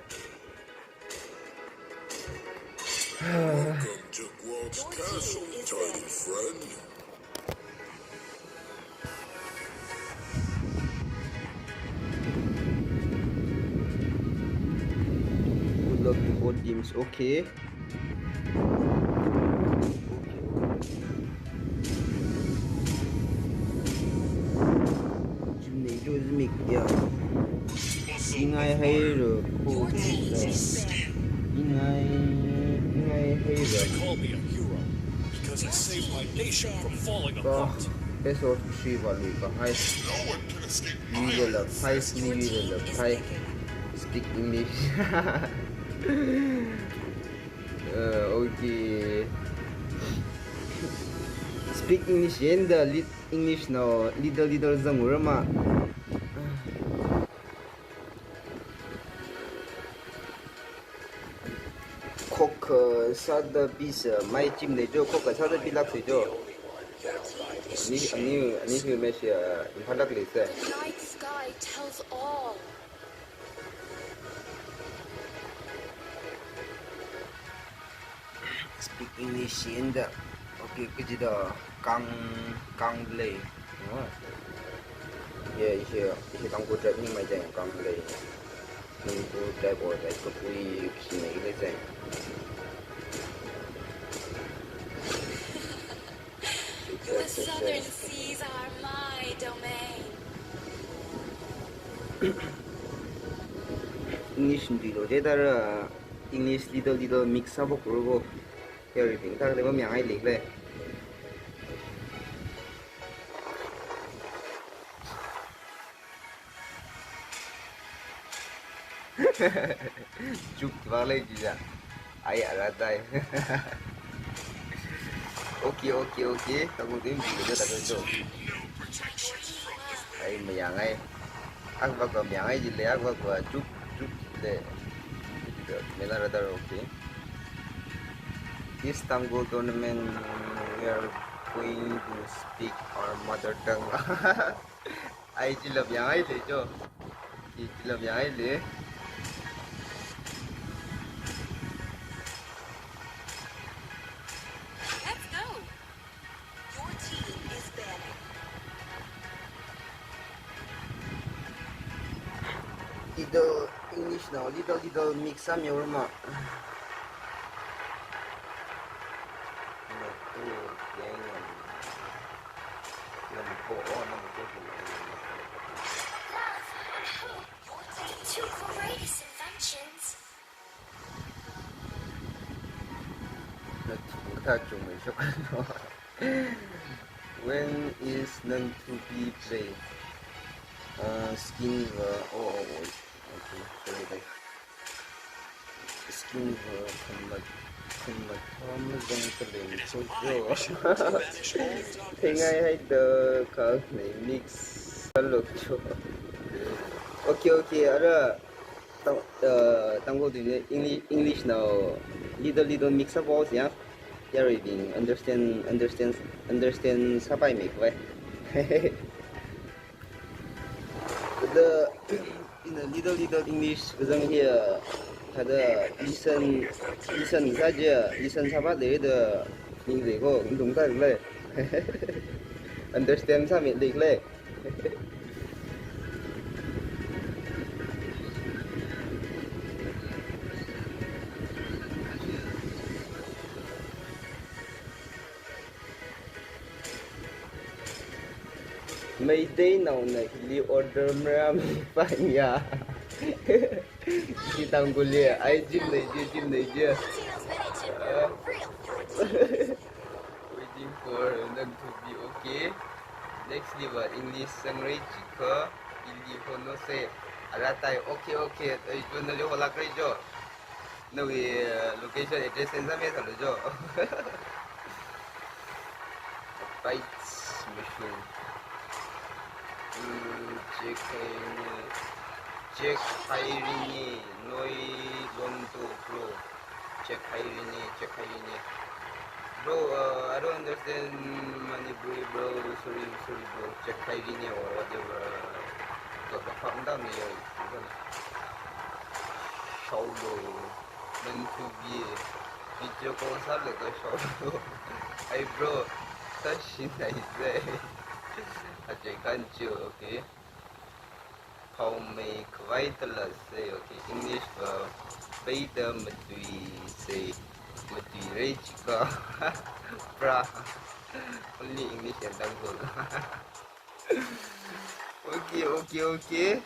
Welcome to Quater's castle, tiny friend. Good luck to both teams. Okay. Chimney就是米呀，应该还有后天的，应该还有。 Call me a hero because I saved my nation from falling apart. Best of 3 value ka high. High speak English. Okay. Speak English and the English no little zamurama. Cook sada bis mai chim ne jo cook sada bilak se jo. Ani film me se impalak le se. The night sky tells all. Speak English and okay kejida kang le. Yeah, isi kang ko drive ni mai jang kang le. Ni ko drive or drive ko pui sini le jang. The southern seas are my domain. 뒤로 제대로 English little mix up 그러고 everything ta le miang ai lik le chúc vào lên gì à ai à ra đây ok tao muốn tìm gì nữa tao cho ai mà yang ai ăn vào cầm yang ai gì le ăn vào chúc le mình là ra ok. This tango tournament we are going to speak our mother tongue. Ai chỉ lập yang ai le cho chỉ lập yang ai le Let's go. Your team is banning. little English now, little mix up your ma. Two greatest inventions. When is none to be played? Skin okay, sorry guys. Skin Thế ngay hay the cái này mix lục cho. Ok, ở tăng cô thì English nào little mix up all nhá. Reading understand sao bài mấy vậy? The in a little English 그중 here ada listen saja listen apa dari the English ko đúng ta đượcเลย understand sao mình đượcเลย mấy day nào này li order mram phải nhà đi tăng cô lia ai chim này chưa waiting for them to be okay. Next live English sang rei chika ili hono se aratai okay tôi cho nó liu hola kai jo no location address sen sa me sa lo jo bites machine check hiring noi zonto pro check hiring bro I don't understand Manipuri bro sorry bro check hiring or whatever got the calm down here show then to be video call sa le ka show hey bro such nice okay can't you okay how may Quater say okay English bây giờ mà tùy say mà tùy rây chỉ có pra only English and Tango okay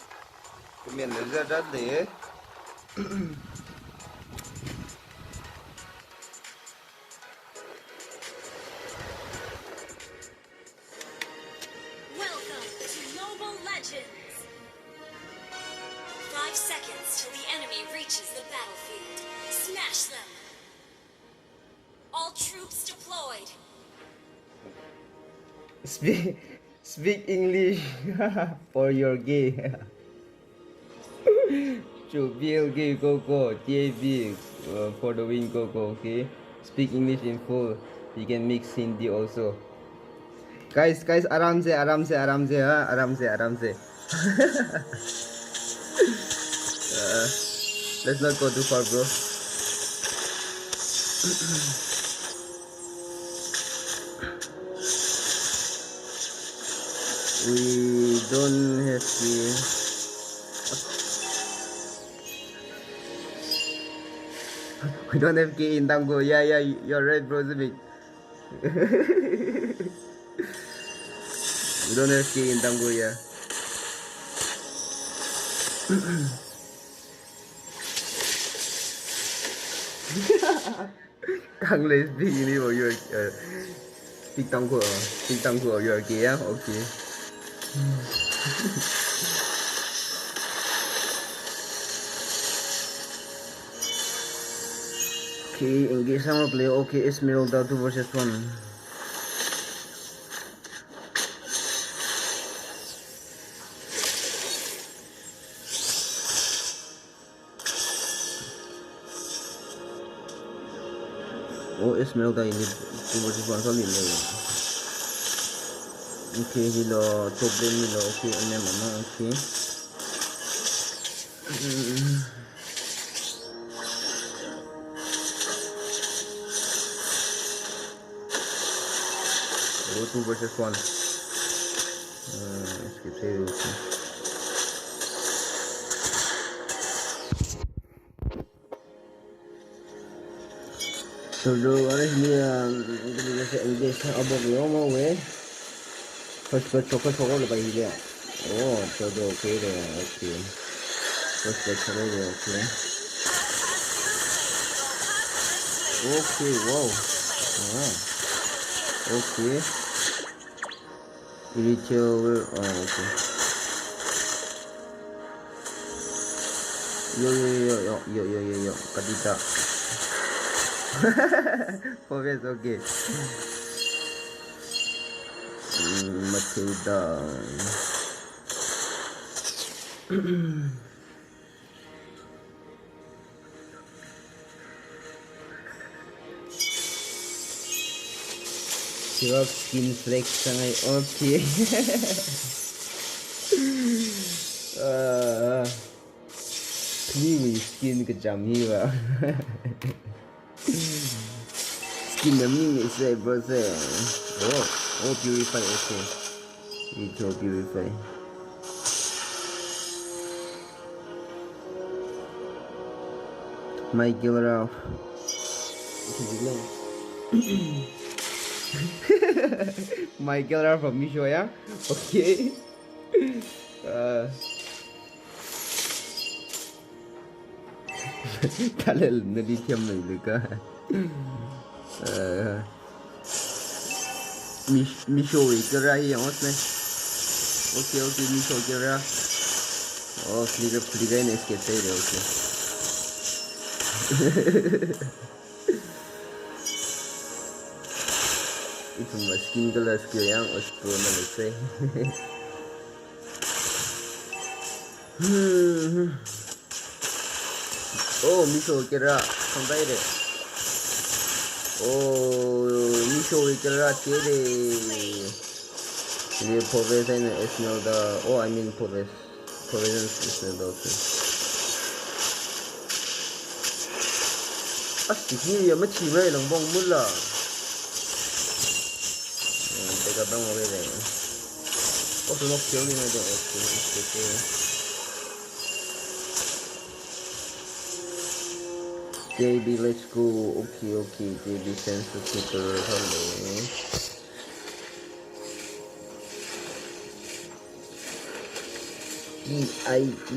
mình là rất để Welcome to Mobile Legends. 5 seconds till the enemy reaches the battlefield. Smash them. All troops deployed. Speak English for your gay. To Bill gay go JB for the win go okay. Speak English in full. You can mix Hindi also. Guys आराम से let's not go too far bro. We don't have to we don't have key in Tango. Yeah, you're right bro Zubik. We don't have key in Tango, yeah. Càng lên speak ini của speak tăng của your kia, ok. Okay, engage sama play. Okay, Esmeralda 2 versus 1. Oh, Esmeralda ini 2 versus 1 kali ini. Okay, hilo top lane hilo. Okay, ane mama. Okay. Oh, 2 versus 1. Skip save. Okay. So ahora es mi se engage abo yo mo we. First chocolate chocolate ba hile. Oh, todo okay de. Okay. First chocolate de okay. Okay, wow. Ah. Okay. Initial okay. Yo. Kadita. Progress okay. Matilda. Siwag skin flex sangai okay. Creamy skin ke jam hi ba. Skin naming is a brother. Oh, purify, okay. It's all purify. Michael Ralph. Michael Ralph from Misho, yeah? Okay. Talal na di siya may luka. Misho kira hi ang osme. Okay, Misho kira. Oh, fliga in escape save, okay. Itu skin color skill yang ospo na let's Oh, Misho kira sampai deh. Oh, Misho kira kiri. Ini progress ini Esmeralda. Oh, I mean progress Esmeralda. Okay. Ini ya macam mana lang bang mula. Teka bang mau beda. Oh, tu nak kau ni ada. Okay. JB, let's go. Okay. JB sensitive. Hello. E-I-G.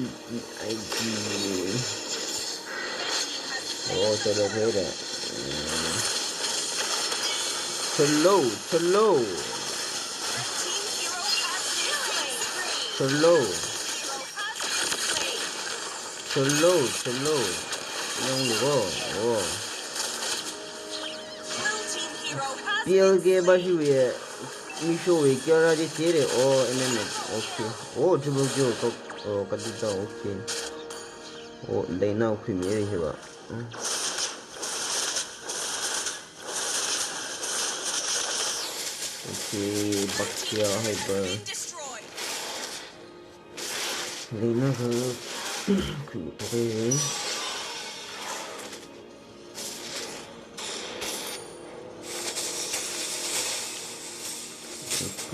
Oh, todo beda. Slow. Yang lupa. Oh. Biar ke baju ye, Misho ye kira dia ciri. Oh, ini. Okay. Oh, triple kill. Oh, kadita. Okay. Oh, Lena premier je ba. Okay, Bakya hyper. Lena ke. Okay.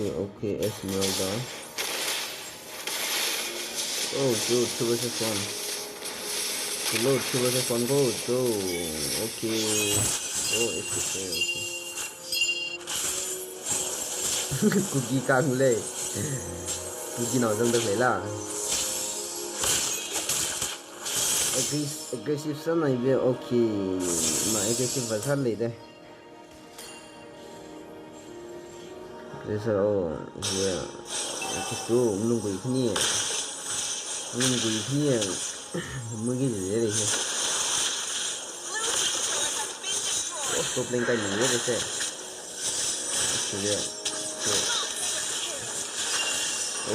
Okay, Esmeralda. Oh, good, 2 versus 1. Load 2 versus 1, go. Okay. Oh, it's okay. Cookie càng lệ. Cookie nào dâng được lấy là. aggressive 선 아이베 오케이 마 aggressive 살리데 그래서 이제 계속 먹는 거 있니 먹이 되래 이제 또 랭가 있는 거 됐어 그래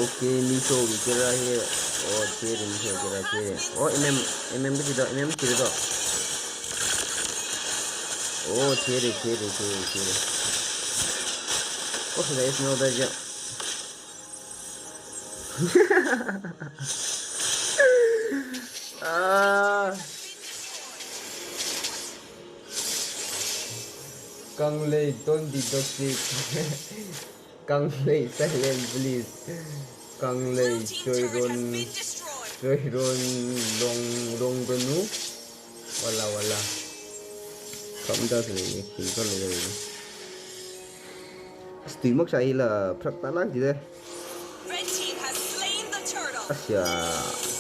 오케이 미소 위치라 해 제일 미소라 제일 mm 그지도 mm 그지도 제일 그래 es no da ya Kang Lei don't be toxic Kang Lei silent please Kang Lei Choiron long benu wala không ra thì chỉ có lời Steam mất sai là phát tá lát gì đây Asia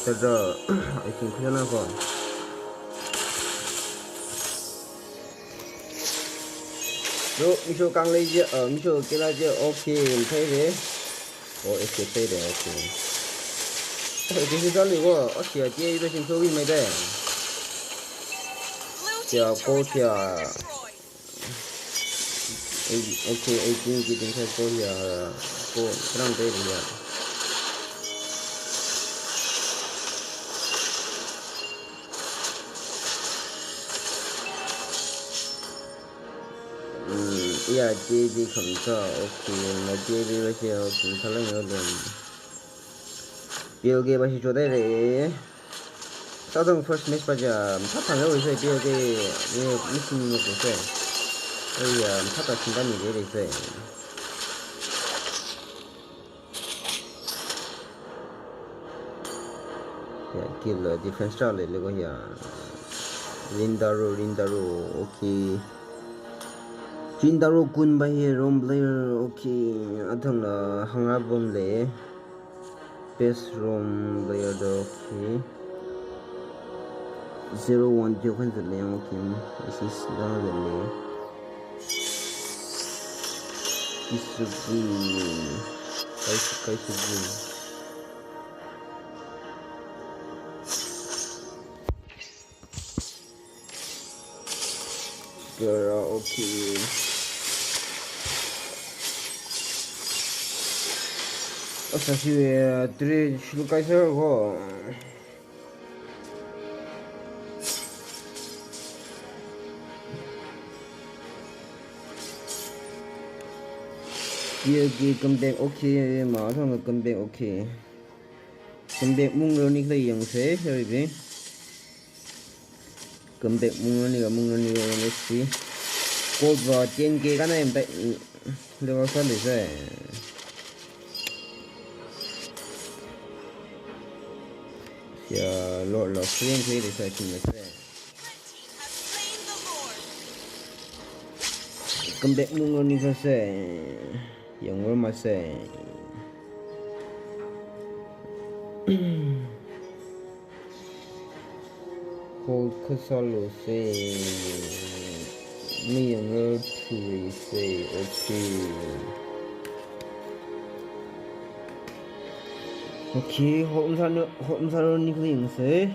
thật ra I think không nào còn rồi mình cho Kang Lei chứ mình cho cái là chứ ok thấy thế SCP đấy ok cái gì đó liệu Asia chơi với sinh số gì mấy đây chào cô chào ok 18 cái tiếng theo cô giờ cô làm đây thì yeah JB không cho ok mà JB bây giờ cũng khá là nhiều lần biểu cái bây giờ chỗ đây để sau đó first match bây giờ phát thằng đâu rồi biểu cái như missing một cái bây giờ phát ra 중간 얘기를 했어요. 야, 길 디펜스 잘해 이거 야. 린다로 오케이. 린다로 군바이 롬블레어 오케이. 아통나 항아범레. 베스 롬블레어도 오케이. 01 조건들레 오케이. 이시스 나르레. Kaisugun Girl, okay 어차피 들이 실까지 하고 여기 금백 오케이 마성의 금백 오케이 금백 뭉런이 그 영세 여기 금백 뭉런이가 역시 꽃과 땡개가 나면 내가 살리세 야 로로 스윙 페이지에서 지냈어 금백 뭉런이가 세 영어로 말세 홀크살로세 미영어 투리세 오케이 홈사로니 그 영세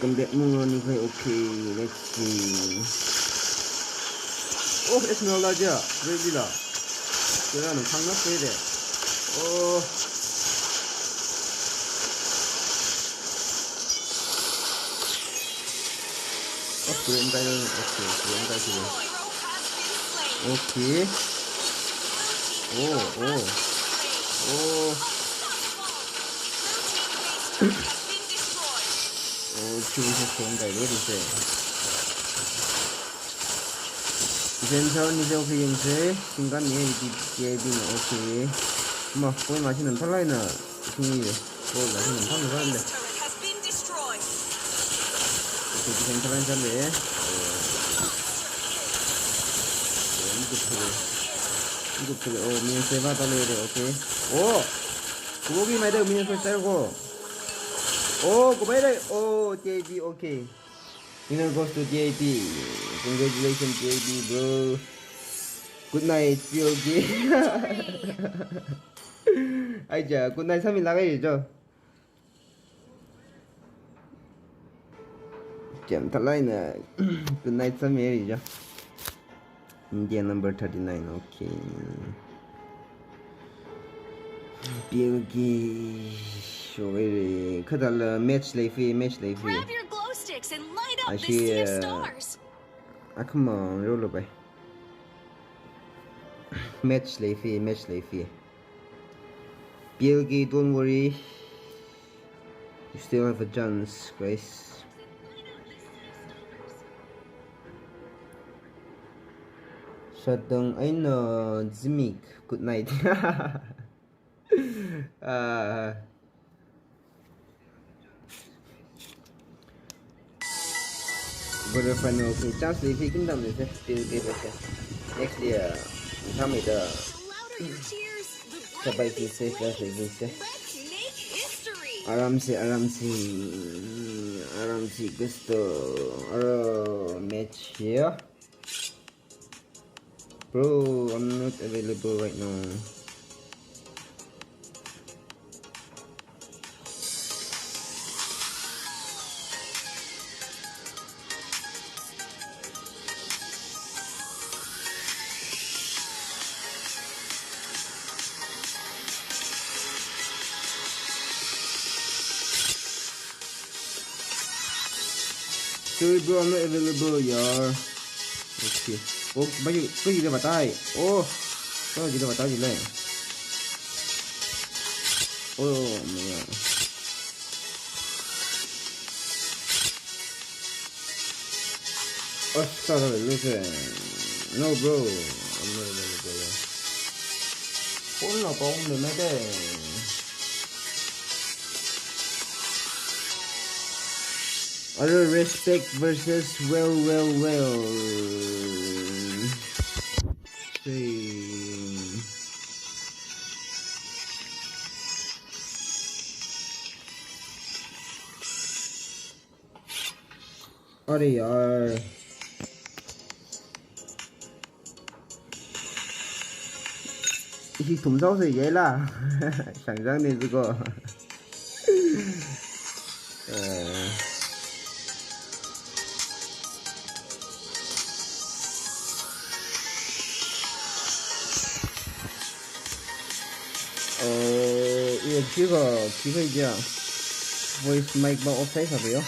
금백 뭉런이가 오케이 렛츠 es no la ya, ready la. 그러는 상납해야 돼. 그런가요? 오케이. 그런가요? 이러세요. 괜찮은 이제 오케이 영세 중간 예비는 오케이 뭐 거기 맛있는 팔라이나 중이에 거기 맛있는 판을 사는데 오케이 괜찮은 잘래 이거 그래 미연 세바 달래야 돼 오케이 그거기 말이야 미연 설 쌀고 Oh, go by there. Oh, JB, okay. Winner goes to JB. Congratulations, JB, bro. Good night, POG. Ai chà, good night 3일 나가야죠. Chậm thật lại nè. Good night 3일이죠. India number 39, okay. POG. Rồi, khá là match lấy phi. Grab your glow sticks and light up I this see, sea of stars. come on, roll away. Match lấy phi. POG, don't worry. You still have a chance, guys. Shutdown, I know, Zimik, good night. Quarter final, okay, chance lấy phi kinh đầm rồi sẽ tiêu kế bạch sẽ. Next year, tháng 10 The louder your cheers, the sa bay brighter phi these safe ra sẽ flames. sẽ. Let's make history. आराम से gusto. Match here. Bro, I'm not available right now. Sorry bro, I'm not available, yaar. Okay. Oh, baju kau gì đâu tay. Oh, kau gì đâu tay gì lên. Oh, man. Oh, sorry, listen. No bro, I'm not available. Phone nó có không được mấy cái. Other respect versus well. Same. अरे यार 이동사에서 얘라 상상돼 그거 이거 귀가 이제 voice mic 뭐 offset 하고요.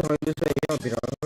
oyuncu sayıyor biraz.